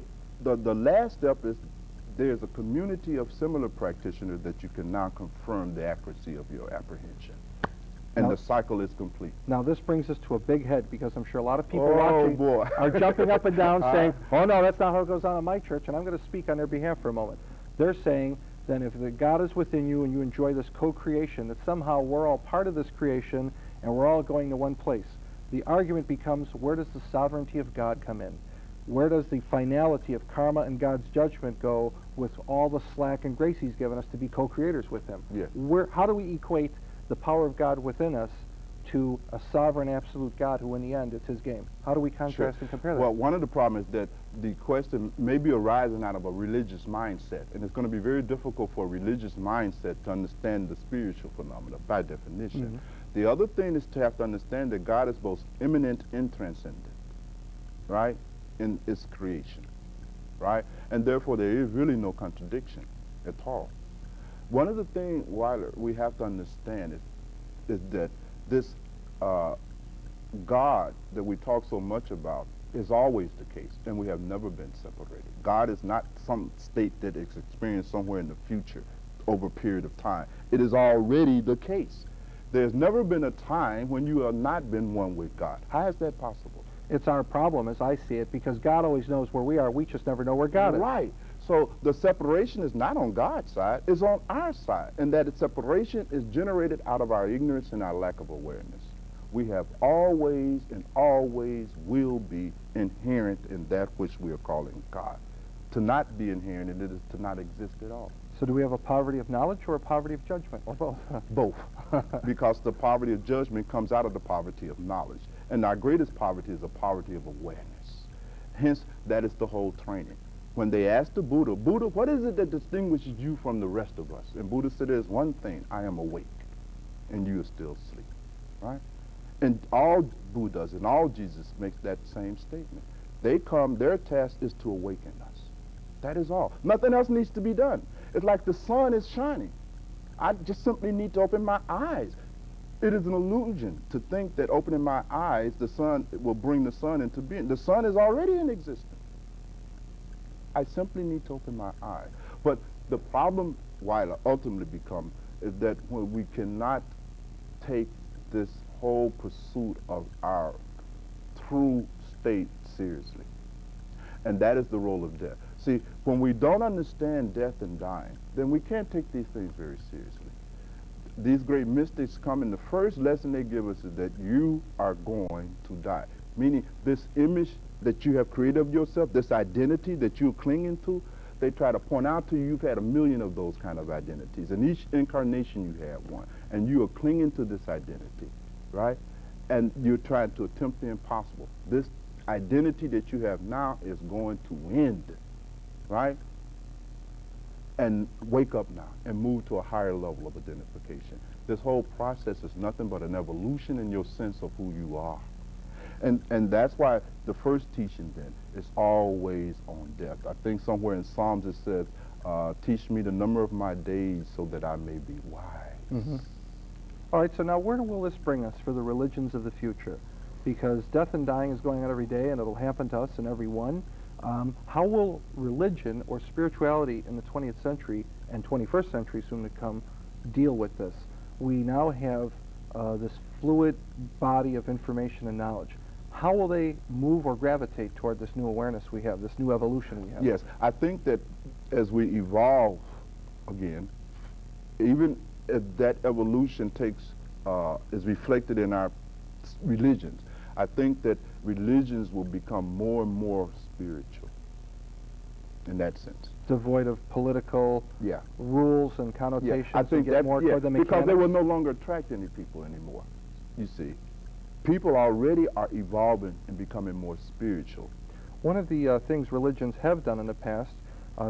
last step is there's a community of similar practitioners that you can now confirm the accuracy of your apprehension. And the cycle is complete. Now this brings us to a big head, because I'm sure a lot of people watching are jumping up and down saying, oh no, that's not how it goes on in my church, and I'm going to speak on their behalf for a moment. They're saying that if the God is within you and you enjoy this co-creation, that somehow we're all part of this creation and we're all going to one place. The argument becomes, where does the sovereignty of God come in? Where does the finality of karma and God's judgment go with all the slack and grace he's given us to be co-creators with him? Yes. How do we equate the power of God within us to a sovereign absolute God who in the end it's his game? How do we contrast and compare that? Well, one of the problems is that the question may be arising out of a religious mindset, and it's going to be very difficult for a religious mindset to understand the spiritual phenomena by definition. Mm-hmm. The other thing is to have to understand that God is both immanent and transcendent, right, in its creation, right? And therefore there is really no contradiction at all. One of the things, Weiler, we have to understand is that this God that we talk so much about is always the case, and we have never been separated. God is not some state that is experienced somewhere in the future over a period of time. It is already the case. There's never been a time when you have not been one with God. How is that possible? It's our problem, as I see it, because God always knows where we are. We just never know where God is. Right. So the separation is not on God's side, it's on our side. And that separation is generated out of our ignorance and our lack of awareness. We have always and always will be inherent in that which we are calling God. To not be inherent in it is to not exist at all. So do we have a poverty of knowledge or a poverty of judgment, or both? Both. Because the poverty of judgment comes out of the poverty of knowledge. And our greatest poverty is a poverty of awareness. Hence, that is the whole training. When they asked the Buddha, Buddha, what is it that distinguishes you from the rest of us? And Buddha said, there's one thing, I am awake, and you are still asleep, right? And all Buddhas and all Jesus makes that same statement. They come, their task is to awaken us. That is all. Nothing else needs to be done. It's like the sun is shining. I just simply need to open my eyes. It is an illusion to think that opening my eyes, the sun will bring the sun into being. The sun is already in existence. I simply need to open my eyes. But the problem, Weiler, ultimately becomes is that when we cannot take this whole pursuit of our true state seriously. And that is the role of death. See, when we don't understand death and dying, then we can't take these things very seriously. These great mystics come, and the first lesson they give us is that you are going to die. Meaning this image that you have created of yourself, this identity that you're clinging to, they try to point out to you, you've had 1,000,000 of those kind of identities. In each incarnation you have one, and you are clinging to this identity, right? And you're trying to attempt the impossible. This identity that you have now is going to end, right? And wake up now and move to a higher level of identification. This whole process is nothing but an evolution in your sense of who you are. And that's why the first teaching then is always on death. I think somewhere in Psalms it says, teach me the number of my days so that I may be wise. Mm-hmm. All right, so now where will this bring us for the religions of the future? Because death and dying is going on every day, and it'll happen to us and every one. How will religion or spirituality in the 20th century and 21st century soon to come deal with this? we now have this fluid body of information and knowledge. How will they move or gravitate toward this new awareness we have, this new evolution we have? Yes, I think that as we evolve again, even if that evolution is reflected in our religions, I think that religions will become more and more spiritual in that sense. Devoid of political rules and connotations. I think get more toward the mechanics? because they will no longer attract any people anymore, you see. People already are evolving and becoming more spiritual. One of the things religions have done in the past,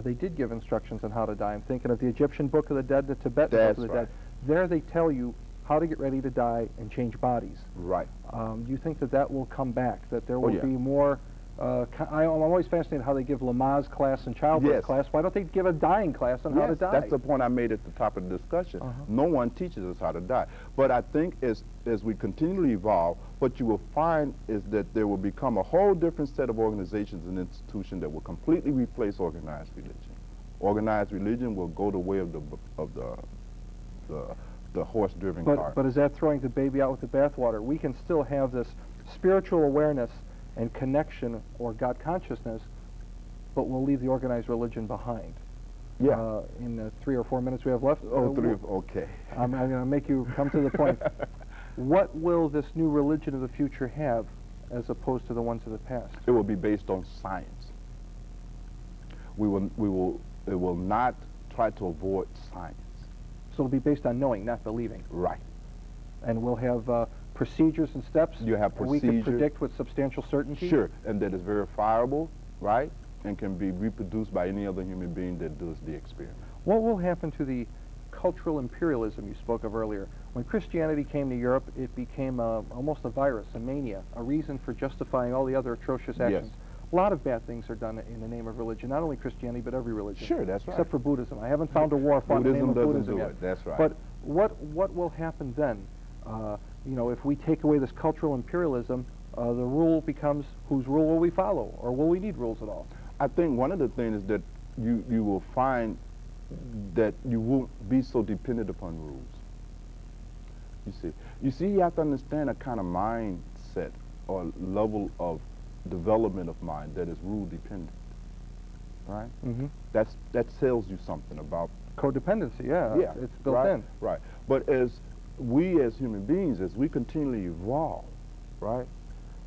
they did give instructions on how to die. I'm thinking of the Egyptian Book of the Dead, the Tibetan Book of the Dead. There they tell you how to get ready to die and change bodies. Right. Do you think that that will come back, that there will be more... I'm always fascinated how they give Lamaze class and childbirth class. Why don't they give a dying class on how to die? That's the point I made at the top of the discussion. No one teaches us how to die. But I think as we continually evolve, what you will find is that there will become a whole different set of organizations and institutions that will completely replace organized religion. Organized religion will go the way of the horse-driven cart. But is that throwing the baby out with the bathwater? We can still have this spiritual awareness and connection or God consciousness, but we'll leave the organized religion behind. Yeah. In the 3 or 4 minutes we have left. Okay. I'm going to make you come to the point. What will this new religion of the future have as opposed to the ones of the past? It will be based on science. It will not try to avoid science. So it'll be based on knowing, not believing. Right. And we'll have procedures and steps. You have procedures. We can predict with substantial certainty. Sure, and that is verifiable, right, and can be reproduced by any other human being that does the experiment. What will happen to the cultural imperialism you spoke of earlier? When Christianity came to Europe, it became almost a virus, a mania, a reason for justifying all the other atrocious actions. Yes. A lot of bad things are done in the name of religion, not only Christianity, but every religion. Sure, that's right. Except for Buddhism. I haven't found a war fought in the name of Buddhism yet. That's right. But what will happen then? You know, if we take away this cultural imperialism, the rule becomes, whose rule will we follow, or will we need rules at all? I think one of the things is that you will find that you won't be so dependent upon rules. You see, you have to understand a kind of mindset or level of development of mind that is rule dependent, right? Mm-hmm. That tells you something about codependency. Yeah, it's built in. Right. But as we as human beings, as we continually evolve, right,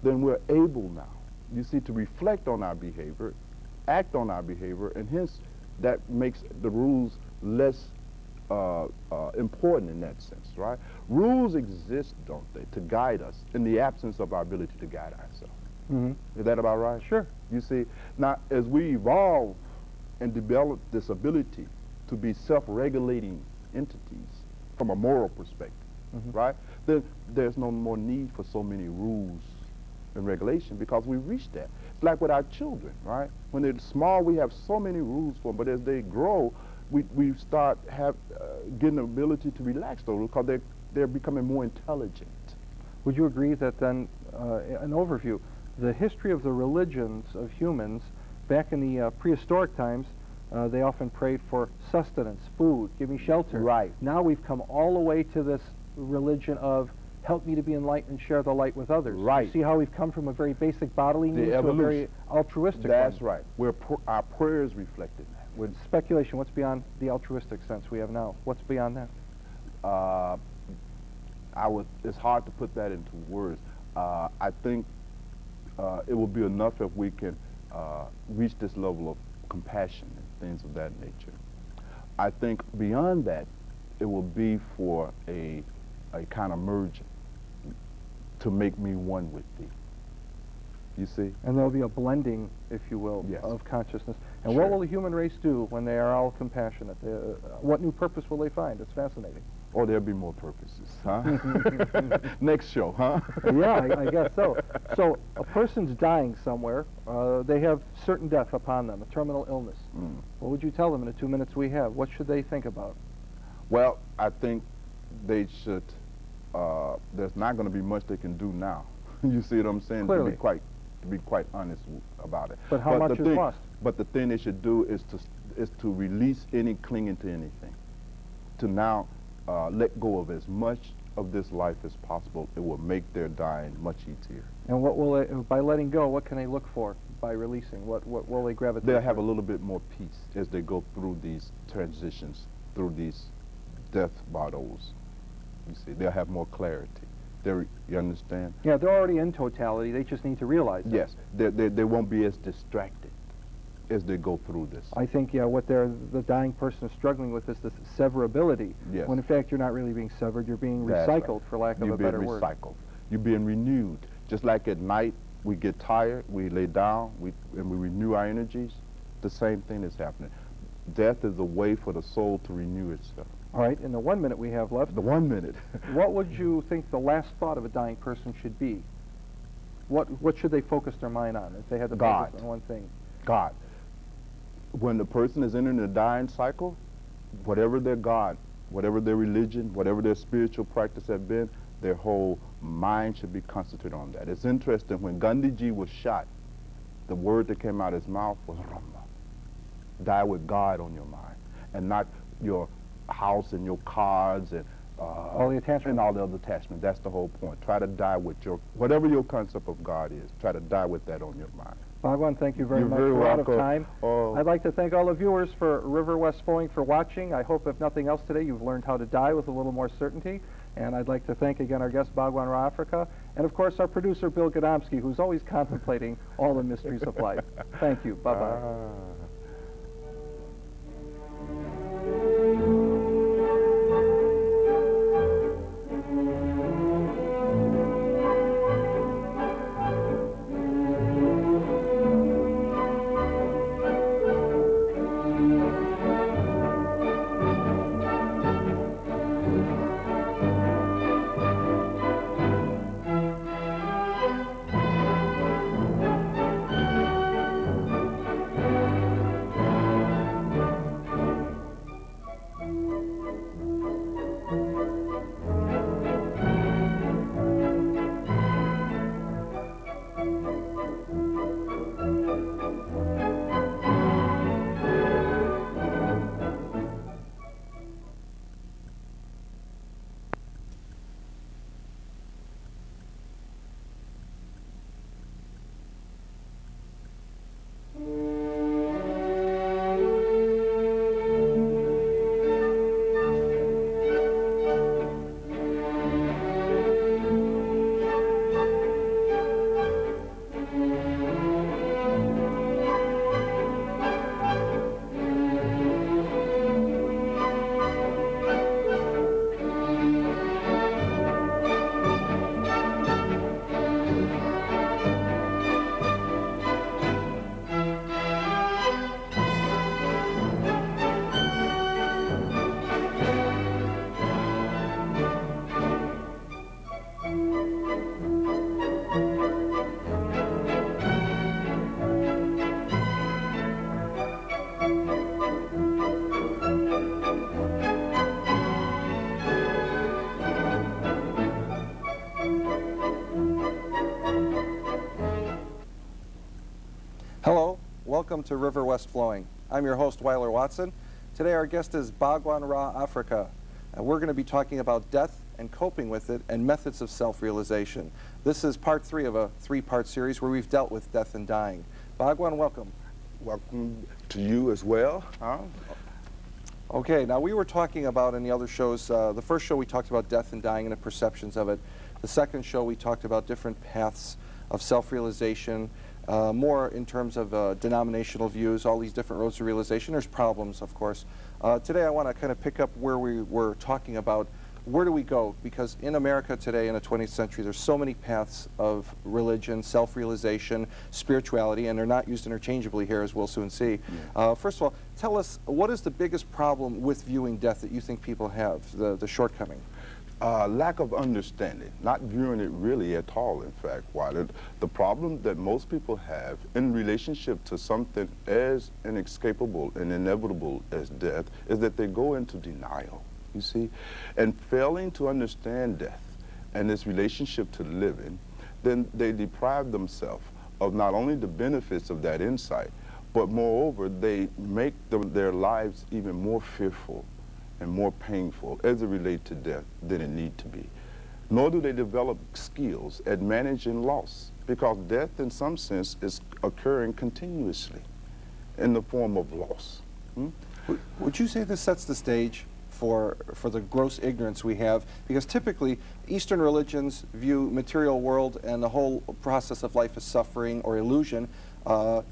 then we're able now, you see, to reflect on our behavior, act on our behavior, and hence that makes the rules less important in that sense, right? Rules exist, don't they, to guide us in the absence of our ability to guide ourselves. Mm-hmm. Is that about right? Sure. You see, now as we evolve and develop this ability to be self-regulating entities from a moral perspective, right, then there's no more need for so many rules and regulation because we've reached that. It's like with our children, right? When they're small, we have so many rules for them, but as they grow, we start getting the ability to relax those rules because they're becoming more intelligent. Would you agree that then, an overview, the history of the religions of humans, back in the prehistoric times, they often prayed for sustenance, food, give me shelter. Right. Now we've come all the way to this religion of help me to be enlightened and share the light with others. Right. You see how we've come from a very basic bodily need to a very altruistic That's one. right. Our prayers reflected that. With speculation, what's beyond the altruistic sense we have now? What's beyond that? It's hard to put that into words. I think it will be enough if we can reach this level of compassion and things of that nature. I think beyond that, it will be for a kind of merging to make me one with thee. You see? And there'll be a blending, if you will, of consciousness. And what will the human race do when they are all compassionate? What new purpose will they find? It's fascinating. Oh, there'll be more purposes, huh? Next show, huh? Yeah, I guess so. So a person's dying somewhere. They have certain death upon them, a terminal illness. What would you tell them in the 2 minutes we have? What should they think about? Well, I think they should, there's not going to be much they can do now. You see what I'm saying? Clearly. To be quite honest about it. But how much is lost? But the thing they should do is to release any clinging to anything. To now let go of as much of this life as possible, it will make their dying much easier. And what will they, by letting go, what can they look for by releasing? What will they gravitate They'll have a toward? little bit more peace as they go through these transitions, through these death battles. You see, they'll have more clarity. You understand? Yeah, they're already in totality. They just need to realize it. Yes, they won't be as distracted as they go through this. I think, yeah, what the dying person is struggling with is this severability. Yes. When in fact you're not really being severed, you're being That's recycled, right. for lack of You're a better being word. recycled. You're being renewed. Just like at night, we get tired, we lay down, and we renew our energies. The same thing is happening. Death is a way for the soul to renew itself. All right, in the 1 minute we have left, The 1 minute. what would you think the last thought of a dying person should be? What should they focus their mind on if they had to God. focus on one thing? God. When the person is entering the dying cycle, whatever their God, whatever their religion, whatever their spiritual practice have been, their whole mind should be concentrated on that. It's interesting, when Gandhiji was shot, the word that came out of his mouth was Rama. Die with God on your mind, and not your house and your cards and All the attachment. and all the other attachment. That's the whole point. Try to die with whatever your concept of God is. Try to die with that on your mind. Bhagwan, thank you very You're much. very We're out of welcome. time. Oh. I'd like to thank all the viewers for River West Flowing for watching. I hope, if nothing else today, you've learned how to die with a little more certainty. And I'd like to thank again our guest, Bhagwan Ra Afrika, and of course our producer, Bill Godomsky, who's always contemplating all the mysteries of life. Thank you. Bye-bye. Hello, welcome to River West Flowing. I'm your host, Weiler Watson. Today our guest is Bhagwan Ra Afrika, and we're going to be talking about death and coping with it and methods of self-realization. This is part 3 of a 3-part series where we've dealt with death and dying. Bhagwan, welcome. Welcome to you as well. Okay, now we were talking about in the other shows, the first show we talked about death and dying and the perceptions of it. The second show we talked about different paths of self-realization, more in terms of denominational views, all these different roads to realization. There's problems, of course. Today I want to kind of pick up where we were talking about where do we go, because in America today in the 20th century there's so many paths of religion, self-realization, spirituality, and they're not used interchangeably here, as we'll soon see. First of all, tell us, what is the biggest problem with viewing death that you think people have, the shortcoming? Lack of understanding, not viewing it really at all, in fact, Weiler. The problem that most people have in relationship to something as inescapable and inevitable as death is that they go into denial, you see, and failing to understand death and its relationship to living, then they deprive themselves of not only the benefits of that insight, but moreover, they make their lives even more fearful and more painful as it relates to death than it need to be. Nor do they develop skills at managing loss, because death in some sense is occurring continuously in the form of loss. Would you say this sets the stage for the gross ignorance we have? Because typically Eastern religions view material world and the whole process of life as suffering or illusion.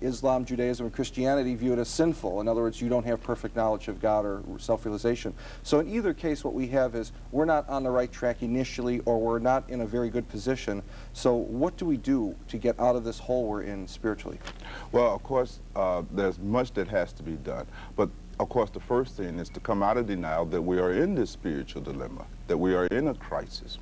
Islam, Judaism, and Christianity view it as sinful. In other words, you don't have perfect knowledge of God or self-realization. So in either case, what we have is we're not on the right track initially, or we're not in a very good position. So what do we do to get out of this hole we're in spiritually? Well, of course, there's much that has to be done. But of course, the first thing is to come out of denial that we are in this spiritual dilemma, that we are in a crisis.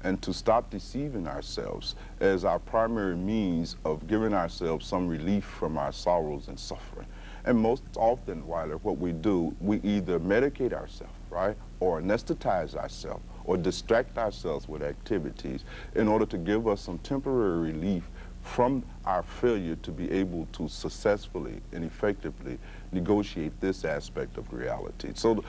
And to stop deceiving ourselves as our primary means of giving ourselves some relief from our sorrows and suffering. And most often, Weiler, what we do, we either medicate ourselves, right, or anesthetize ourselves, or distract ourselves with activities in order to give us some temporary relief from our failure to be able to successfully and effectively negotiate this aspect of reality. So